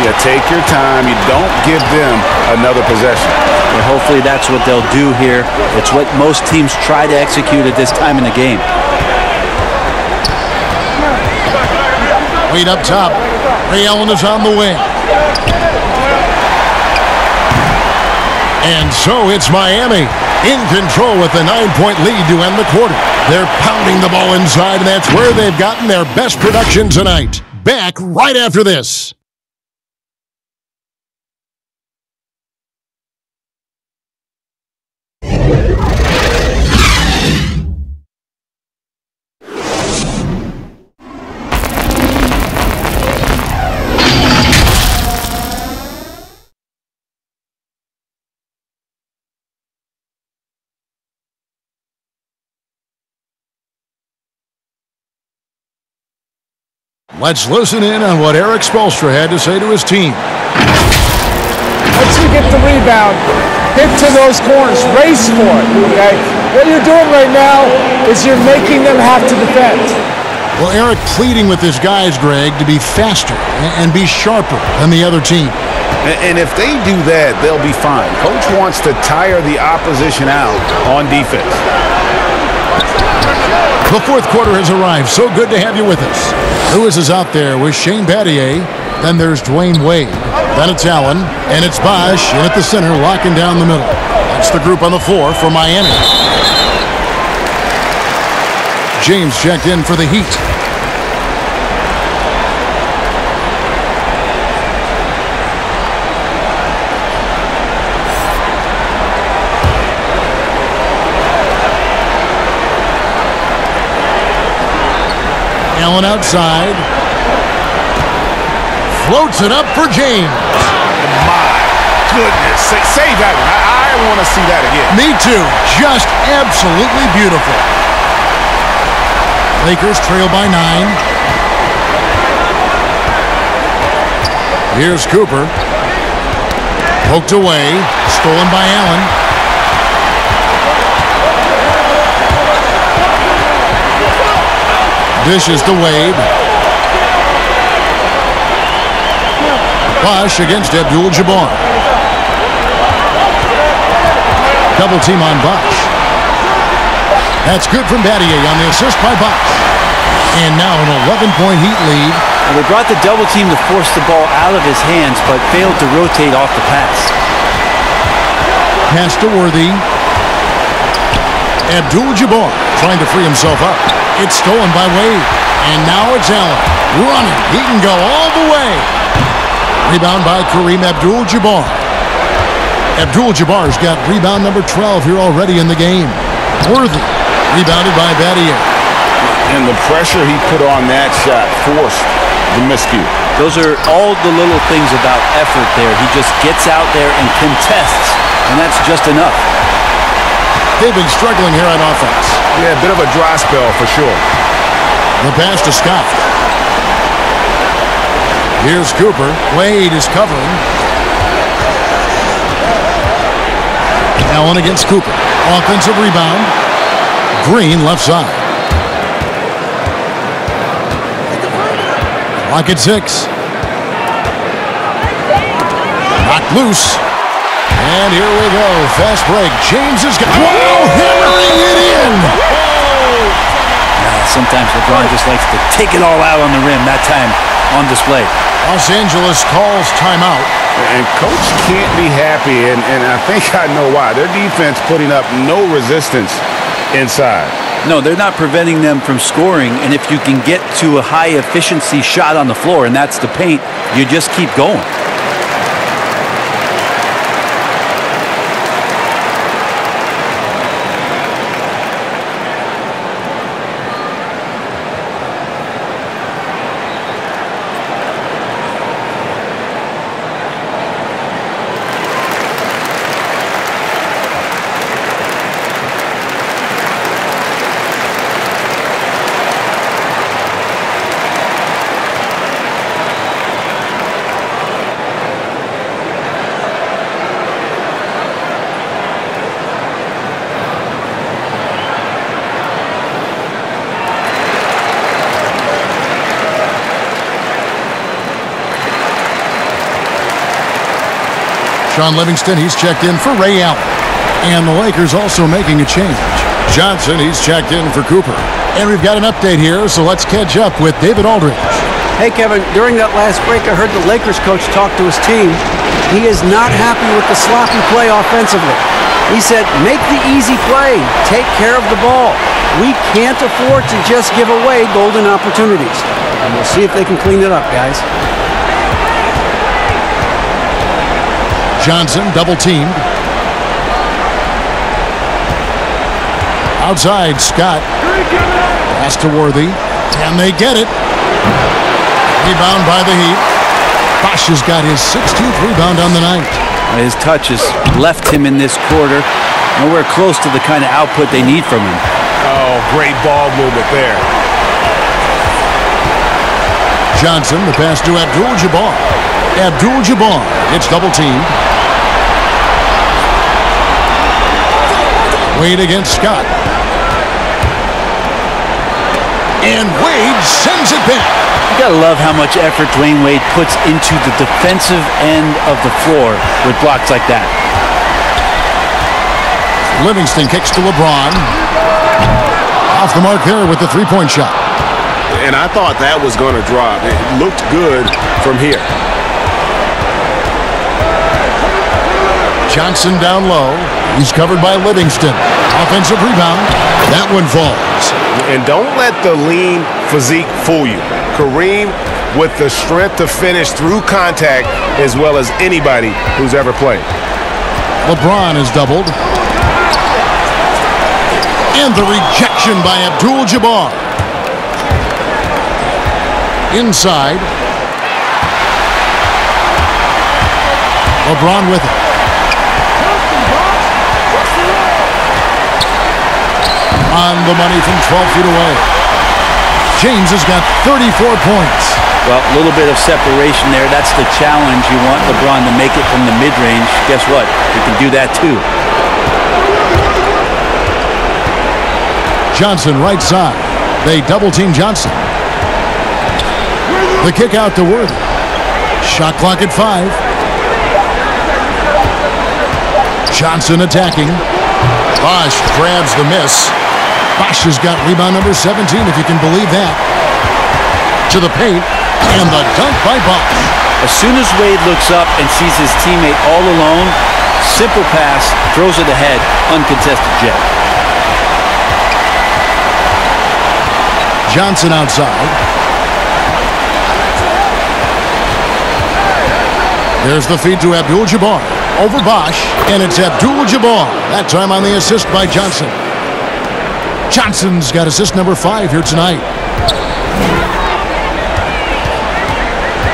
Yeah, take your time. You don't give them another possession. And hopefully that's what they'll do here. It's what most teams try to execute at this time in the game. Wade up top. Ray Allen is on the wing. And so it's Miami in control with a 9-point lead to end the quarter. They're pounding the ball inside, and that's where they've gotten their best production tonight. Back right after this. Let's listen in on what Eric Spoelstra had to say to his team. Once you get the rebound, hit to those corners, race for it, okay? What you're doing right now is you're making them have to defend. Well, Eric pleading with his guys, Greg, to be faster and be sharper than the other team. And if they do that, they'll be fine. Coach wants to tire the opposition out on defense. The fourth quarter has arrived. So good to have you with us. Lewis is out there with Shane Battier. Then there's Dwayne Wade. Then it's Allen. And it's Bosch in at the center, locking down the middle. That's the group on the floor for Miami. James checked in for the Heat. Allen outside. Floats it up for James. My goodness. Save that one. I want to see that again. Me too. Just absolutely beautiful. Lakers trail by 9. Here's Cooper. Poked away. Stolen by Allen. Dishes to Wade. Bosch against Abdul-Jabbar. Double team on Bosch. That's good from Battier on the assist by Bosch. And now an 11-point Heat lead. Well, they brought the double team to force the ball out of his hands, but failed to rotate off the pass. Pass to Worthy. Abdul-Jabbar trying to free himself up. It's stolen by Wade. And now it's Allen. Running. He can go all the way. Rebound by Kareem Abdul-Jabbar. Abdul-Jabbar's got rebound number 12 here already in the game. Worthy. Rebounded by Battier. And the pressure he put on that shot forced the miscue. Those are all the little things about effort there. He just gets out there and contests, and that's just enough. They've been struggling here on offense. Yeah, a bit of a dry spell for sure. The pass to Scott. Here's Cooper. Wade is covering. Allen against Cooper. Offensive rebound. Green left side. Clock at 6. Knocked loose. And here we go. Fast break. James has got... Wow! Hammering it in! Sometimes LeBron just likes to take it all out on the rim. That time on display. Los Angeles calls timeout. And coach can't be happy, and I think I know why. Their defense putting up no resistance inside. No, they're not preventing them from scoring, and if you can get to a high-efficiency shot on the floor, and that's the paint, you just keep going. Sean Livingston, he's checked in for Ray Allen. And the Lakers also making a change. Johnson, he's checked in for Cooper. And we've got an update here, so let's catch up with David Aldridge. Hey, Kevin, during that last break, I heard the Lakers coach talk to his team. He is not happy with the sloppy play offensively. He said, make the easy play. Take care of the ball. We can't afford to just give away golden opportunities. And we'll see if they can clean it up, guys. Johnson double-teamed. Outside, Scott. Pass to Worthy. And they get it. Rebound by the Heat. Bosch has got his 16th rebound on the night. His touch has left him in this quarter. Nowhere close to the kind of output they need from him. Oh, great ball movement there. Johnson, the pass to Abdul-Jabbar. Abdul-Jabbar gets double-teamed. Wade against Scott. And Wade sends it back. You gotta love how much effort Dwayne Wade puts into the defensive end of the floor with blocks like that. Livingston kicks to LeBron. Off the mark there with the three-point shot. And I thought that was going to drop. It looked good from here. Johnson down low. He's covered by Livingston. Offensive rebound. That one falls. And don't let the lean physique fool you. Kareem with the strength to finish through contact as well as anybody who's ever played. LeBron is doubled. And the rejection by Abdul-Jabbar. Inside. LeBron with it. On the money from 12 feet away. James has got 34 points. Well, a little bit of separation there. That's the challenge. You want LeBron to make it from the mid-range. Guess what? He can do that too. Johnson right side. They double-team Johnson. The kick out to Worthy. Shot clock at 5. Johnson attacking. Bosch grabs the miss. Bosch has got rebound number 17, if you can believe that. To the paint, and the dunk by Bosch. As soon as Wade looks up and sees his teammate all alone, simple pass, throws it ahead, uncontested jet. Johnson outside. There's the feed to Abdul-Jabbar. Over Bosch, and it's Abdul-Jabbar. That time on the assist by Johnson. Johnson's got assist number 5 here tonight.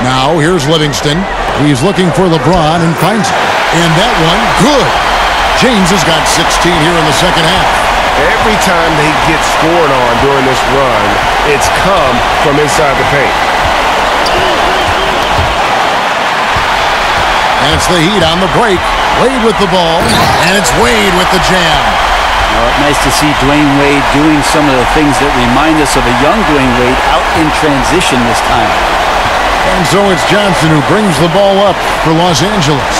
Now here's Livingston. He's looking for LeBron and finds it. And that one, good. James has got 16 here in the second half. Every time they get scored on during this run, it's come from inside the paint. And it's the Heat on the break. Wade with the ball, and it's Wade with the jam. Nice to see Dwayne Wade doing some of the things that remind us of a young Dwayne Wade out in transition this time. And so it's Johnson who brings the ball up for Los Angeles.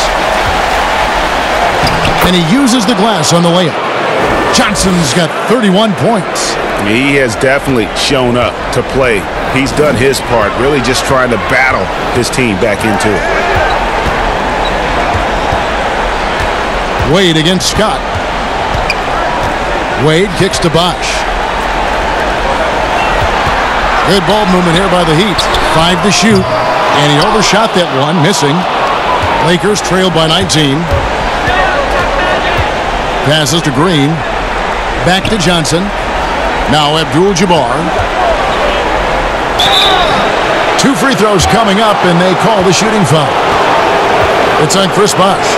And he uses the glass on the layup. Johnson's got 31 points. He has definitely shown up to play. He's done his part, really just trying to battle his team back into it. Wade against Scott. Wade kicks to Bosch. Good ball movement here by the Heat. 5 to shoot. And he overshot that one, missing. Lakers trailed by 19. Passes to Green. Back to Johnson. Now Abdul-Jabbar. 2 free throws coming up, and they call the shooting foul. It's on Chris Bosch.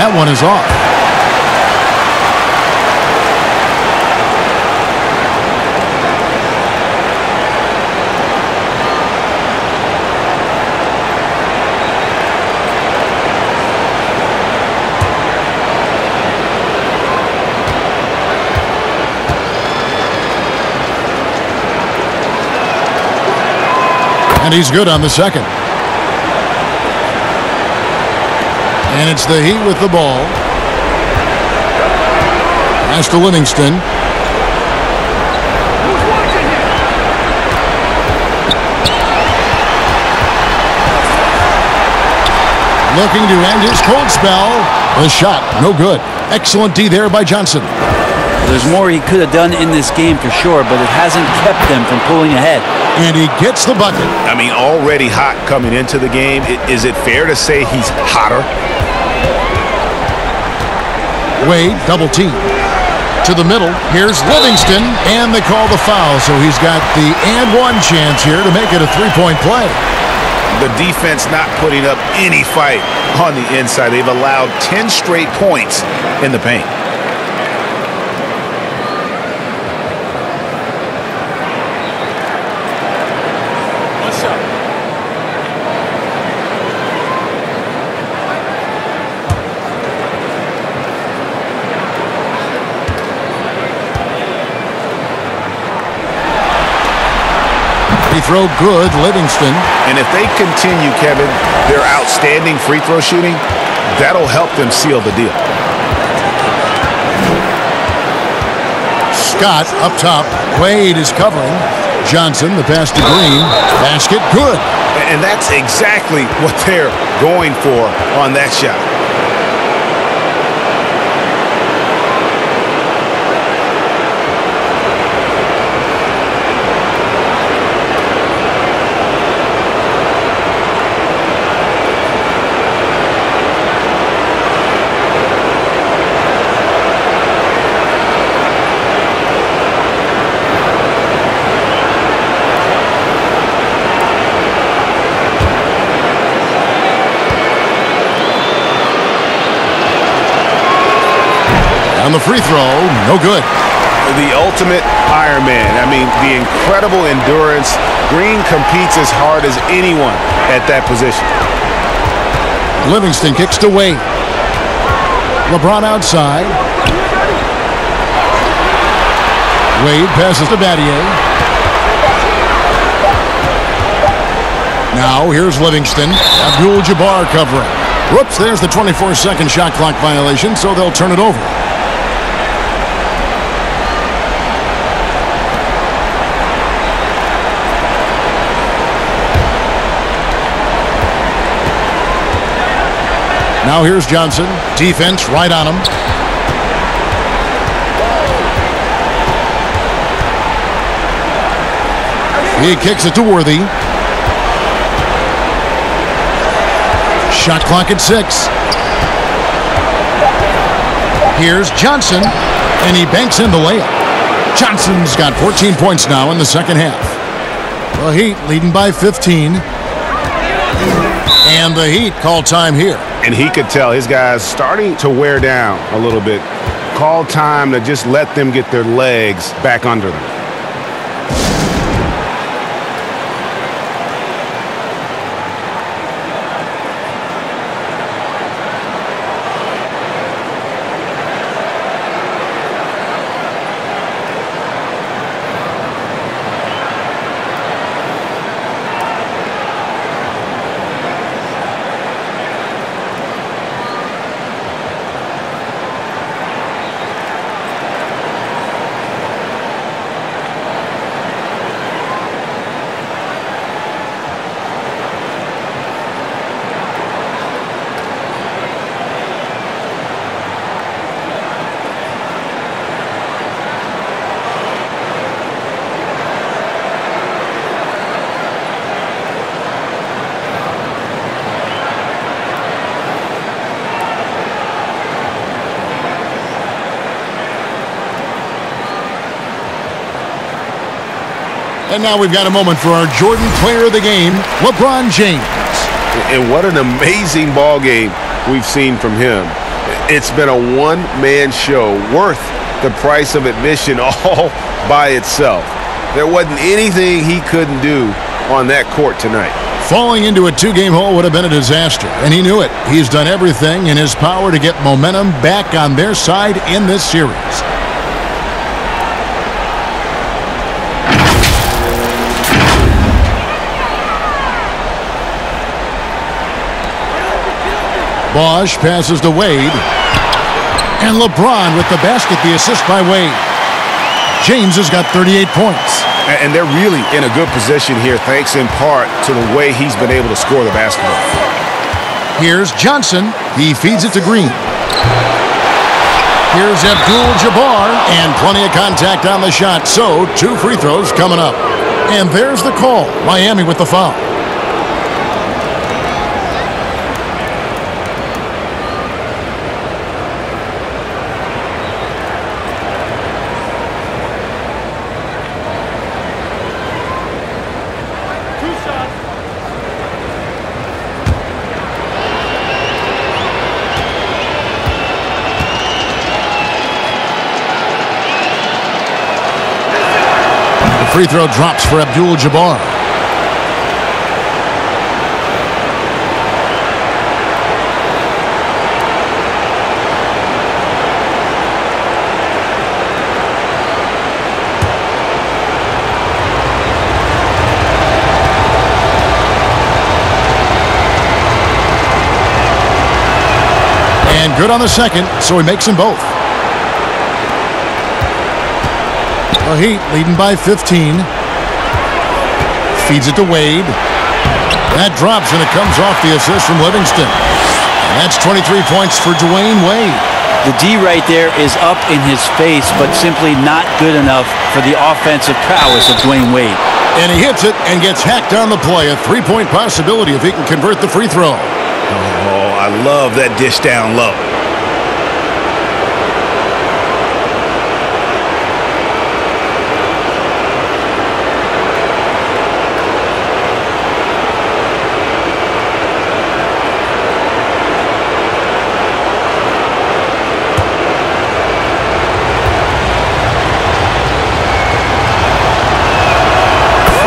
That one is off. And he's good on the second. And it's the Heat with the ball. Pass to Livingston. Looking to end his cold spell. The shot, no good. Excellent D there by Johnson. There's more he could have done in this game for sure, but it hasn't kept them from pulling ahead. And he gets the bucket. I mean, already hot coming into the game. Is it fair to say he's hotter? Wade, double team. To the middle. Here's Livingston, and they call the foul, so he's got the and one chance here to make it a three-point play. The defense not putting up any fight on the inside. They've allowed 10 straight points in the paint. Throw good, Livingston. And if they continue, Kevin, their outstanding free throw shooting, that'll help them seal the deal. Scott up top. Wade is covering. Johnson, the pass to Green. Basket, good. And that's exactly what they're going for on that shot. On the free throw, no good. The ultimate Ironman. I mean, the incredible endurance. Green competes as hard as anyone at that position. Livingston kicks to Wade. LeBron outside. Wade passes to Battier. Now here's Livingston. Abdul-Jabbar covering. Whoops, there's the 24-second shot clock violation, so they'll turn it over. Now here's Johnson. Defense right on him. He kicks it to Worthy. Shot clock at 6. Here's Johnson, and he banks in the layup. Johnson's got 14 points now in the second half. The Heat leading by 15. And the Heat call time here. And he could tell his guys starting to wear down a little bit. Call time to just let them get their legs back under them. And now we've got a moment for our Jordan Player of the Game, LeBron James. And what an amazing ball game we've seen from him. It's been a one-man show worth the price of admission all by itself. There wasn't anything he couldn't do on that court tonight. Falling into a two-game hole would have been a disaster, and he knew it. He's done everything in his power to get momentum back on their side in this series. Bosch passes to Wade. And LeBron with the basket, the assist by Wade. James has got 38 points. And they're really in a good position here, thanks in part to the way he's been able to score the basketball. Here's Johnson. He feeds it to Green. Here's Abdul-Jabbar, and plenty of contact on the shot. So, 2 free throws coming up. And there's the call. Miami with the foul. Free throw drops for Abdul-Jabbar. And good on the second, so he makes them both. The Heat leading by 15. Feeds it to Wade. That drops, and it comes off the assist from Livingston. And that's 23 points for Dwayne Wade. The D right there is up in his face, but simply not good enough for the offensive prowess of Dwayne Wade. And he hits it and gets hacked on the play. A three-point possibility if he can convert the free throw. Oh, I love that dish down low.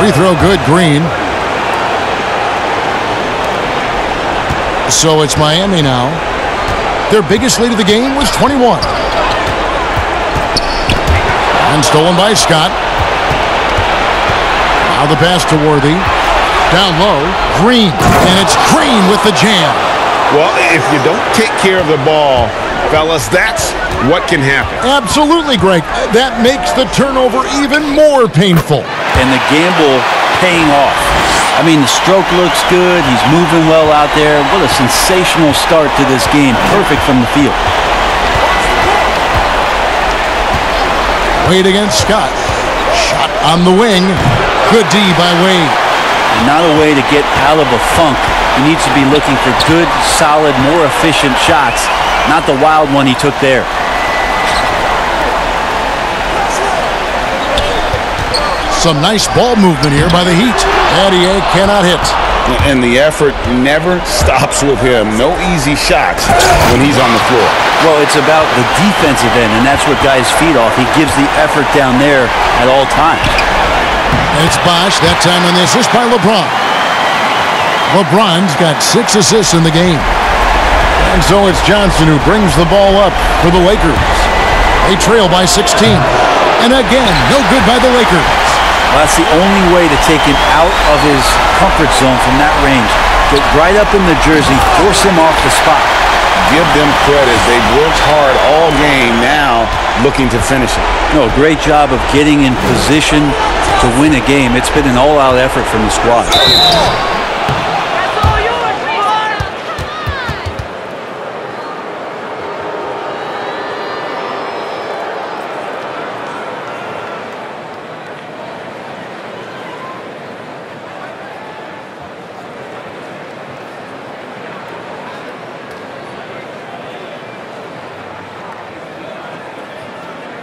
Free throw good, Green. So it's Miami now. Their biggest lead of the game was 21. And stolen by Scott. Now the pass to Worthy. Down low, Green. And it's Green with the jam. Well, if you don't take care of the ball, fellas, that's what can happen. Absolutely, Greg. That makes the turnover even more painful. And the gamble paying off. I mean, the stroke looks good. He's moving well out there. What a sensational start to this game. Perfect from the field. Wade against Scott. Shot on the wing. Good D by Wade. And not a way to get out of a funk. He needs to be looking for good, solid, more efficient shots. Not the wild one he took there. Some nice ball movement here by the Heat. Adier cannot hit. And the effort never stops with him. No easy shots when he's on the floor. Well, it's about the defensive end, and that's what guys feed off. He gives the effort down there at all times. And it's Bosch, that time on the assist by LeBron. LeBron's got 6 assists in the game. And so it's Johnson who brings the ball up for the Lakers. They trail by 16. And again, no good by the Lakers. Well, that's the only way to take him out of his comfort zone from that range. Get right up in the jersey, force him off the spot. Give them credit. They've worked hard all game, now looking to finish it. No, great job of getting in position to win a game. It's been an all-out effort from the squad.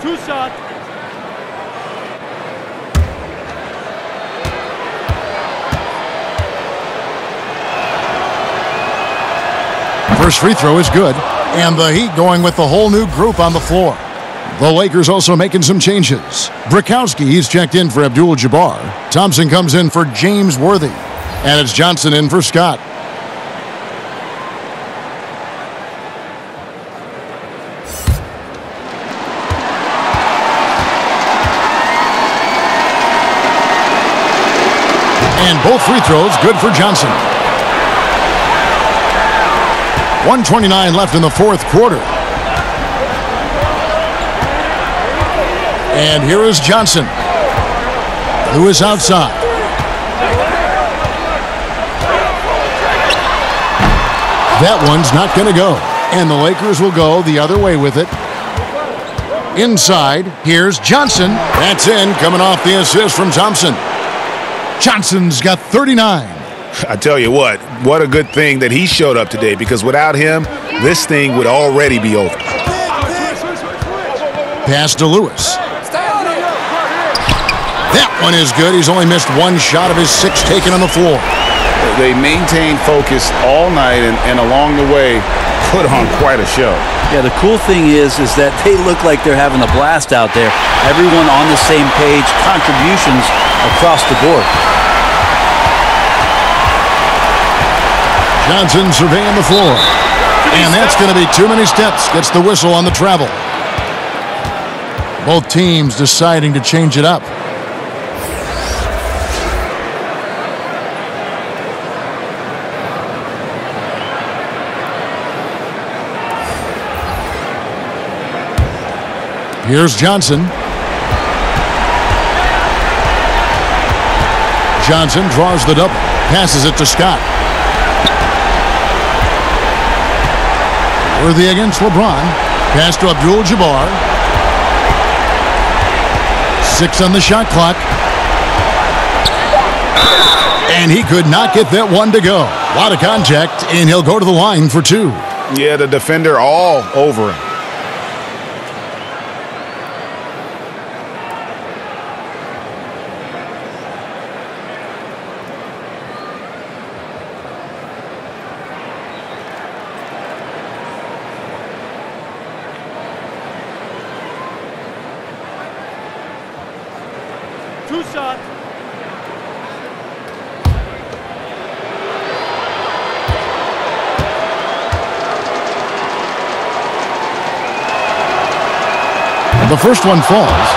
Two shots. First free throw is good. And the Heat going with the whole new group on the floor. The Lakers also making some changes. Brikowski, he's checked in for Abdul-Jabbar. Thompson comes in for James Worthy. And it's Johnson in for Scott. And both free throws good for Johnson. 1:29 left in the fourth quarter. And here is Johnson, who is outside. That one's not going to go. And the Lakers will go the other way with it. Inside, here's Johnson. That's in, coming off the assist from Thompson. Johnson's got 39. I tell you what a good thing that he showed up today, because without him, this thing would already be over. Pass to Lewis. That one is good. He's only missed one shot of his 6 taken on the floor. They maintained focus all night and along the way put on quite a show. Yeah, the cool thing is that they look like they're having a blast out there. Everyone on the same page, contributions across the board. Johnson surveying the floor. And that's going to be too many steps. Gets the whistle on the travel. Both teams deciding to change it up. Here's Johnson. Johnson draws the double. Passes it to Scott. Worthy against LeBron. Pass to Abdul-Jabbar. 6 on the shot clock. And he could not get that one to go. A lot of contact, and he'll go to the line for 2. Yeah, the defender all over him. Two shots. The first one falls.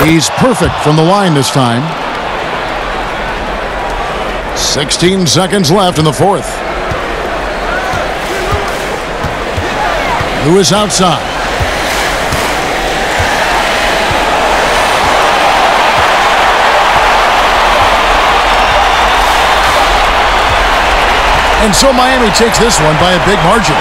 He's perfect from the line this time. 16 seconds left in the fourth. Lewis outside. And so Miami takes this one by a big margin.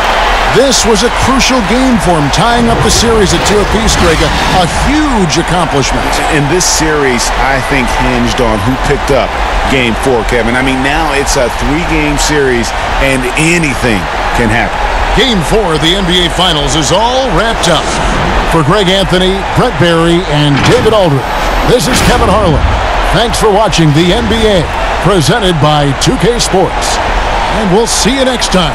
This was a crucial game for him, tying up the series at 2 apiece, Greg. A huge accomplishment. And this series, I think, hinged on who picked up Game 4, Kevin. I mean, now it's a 3-game series, and anything can happen. Game 4 of the NBA Finals is all wrapped up. For Greg Anthony, Brett Barry, and David Aldridge, this is Kevin Harlan. Thanks for watching the NBA, presented by 2K Sports. And we'll see you next time.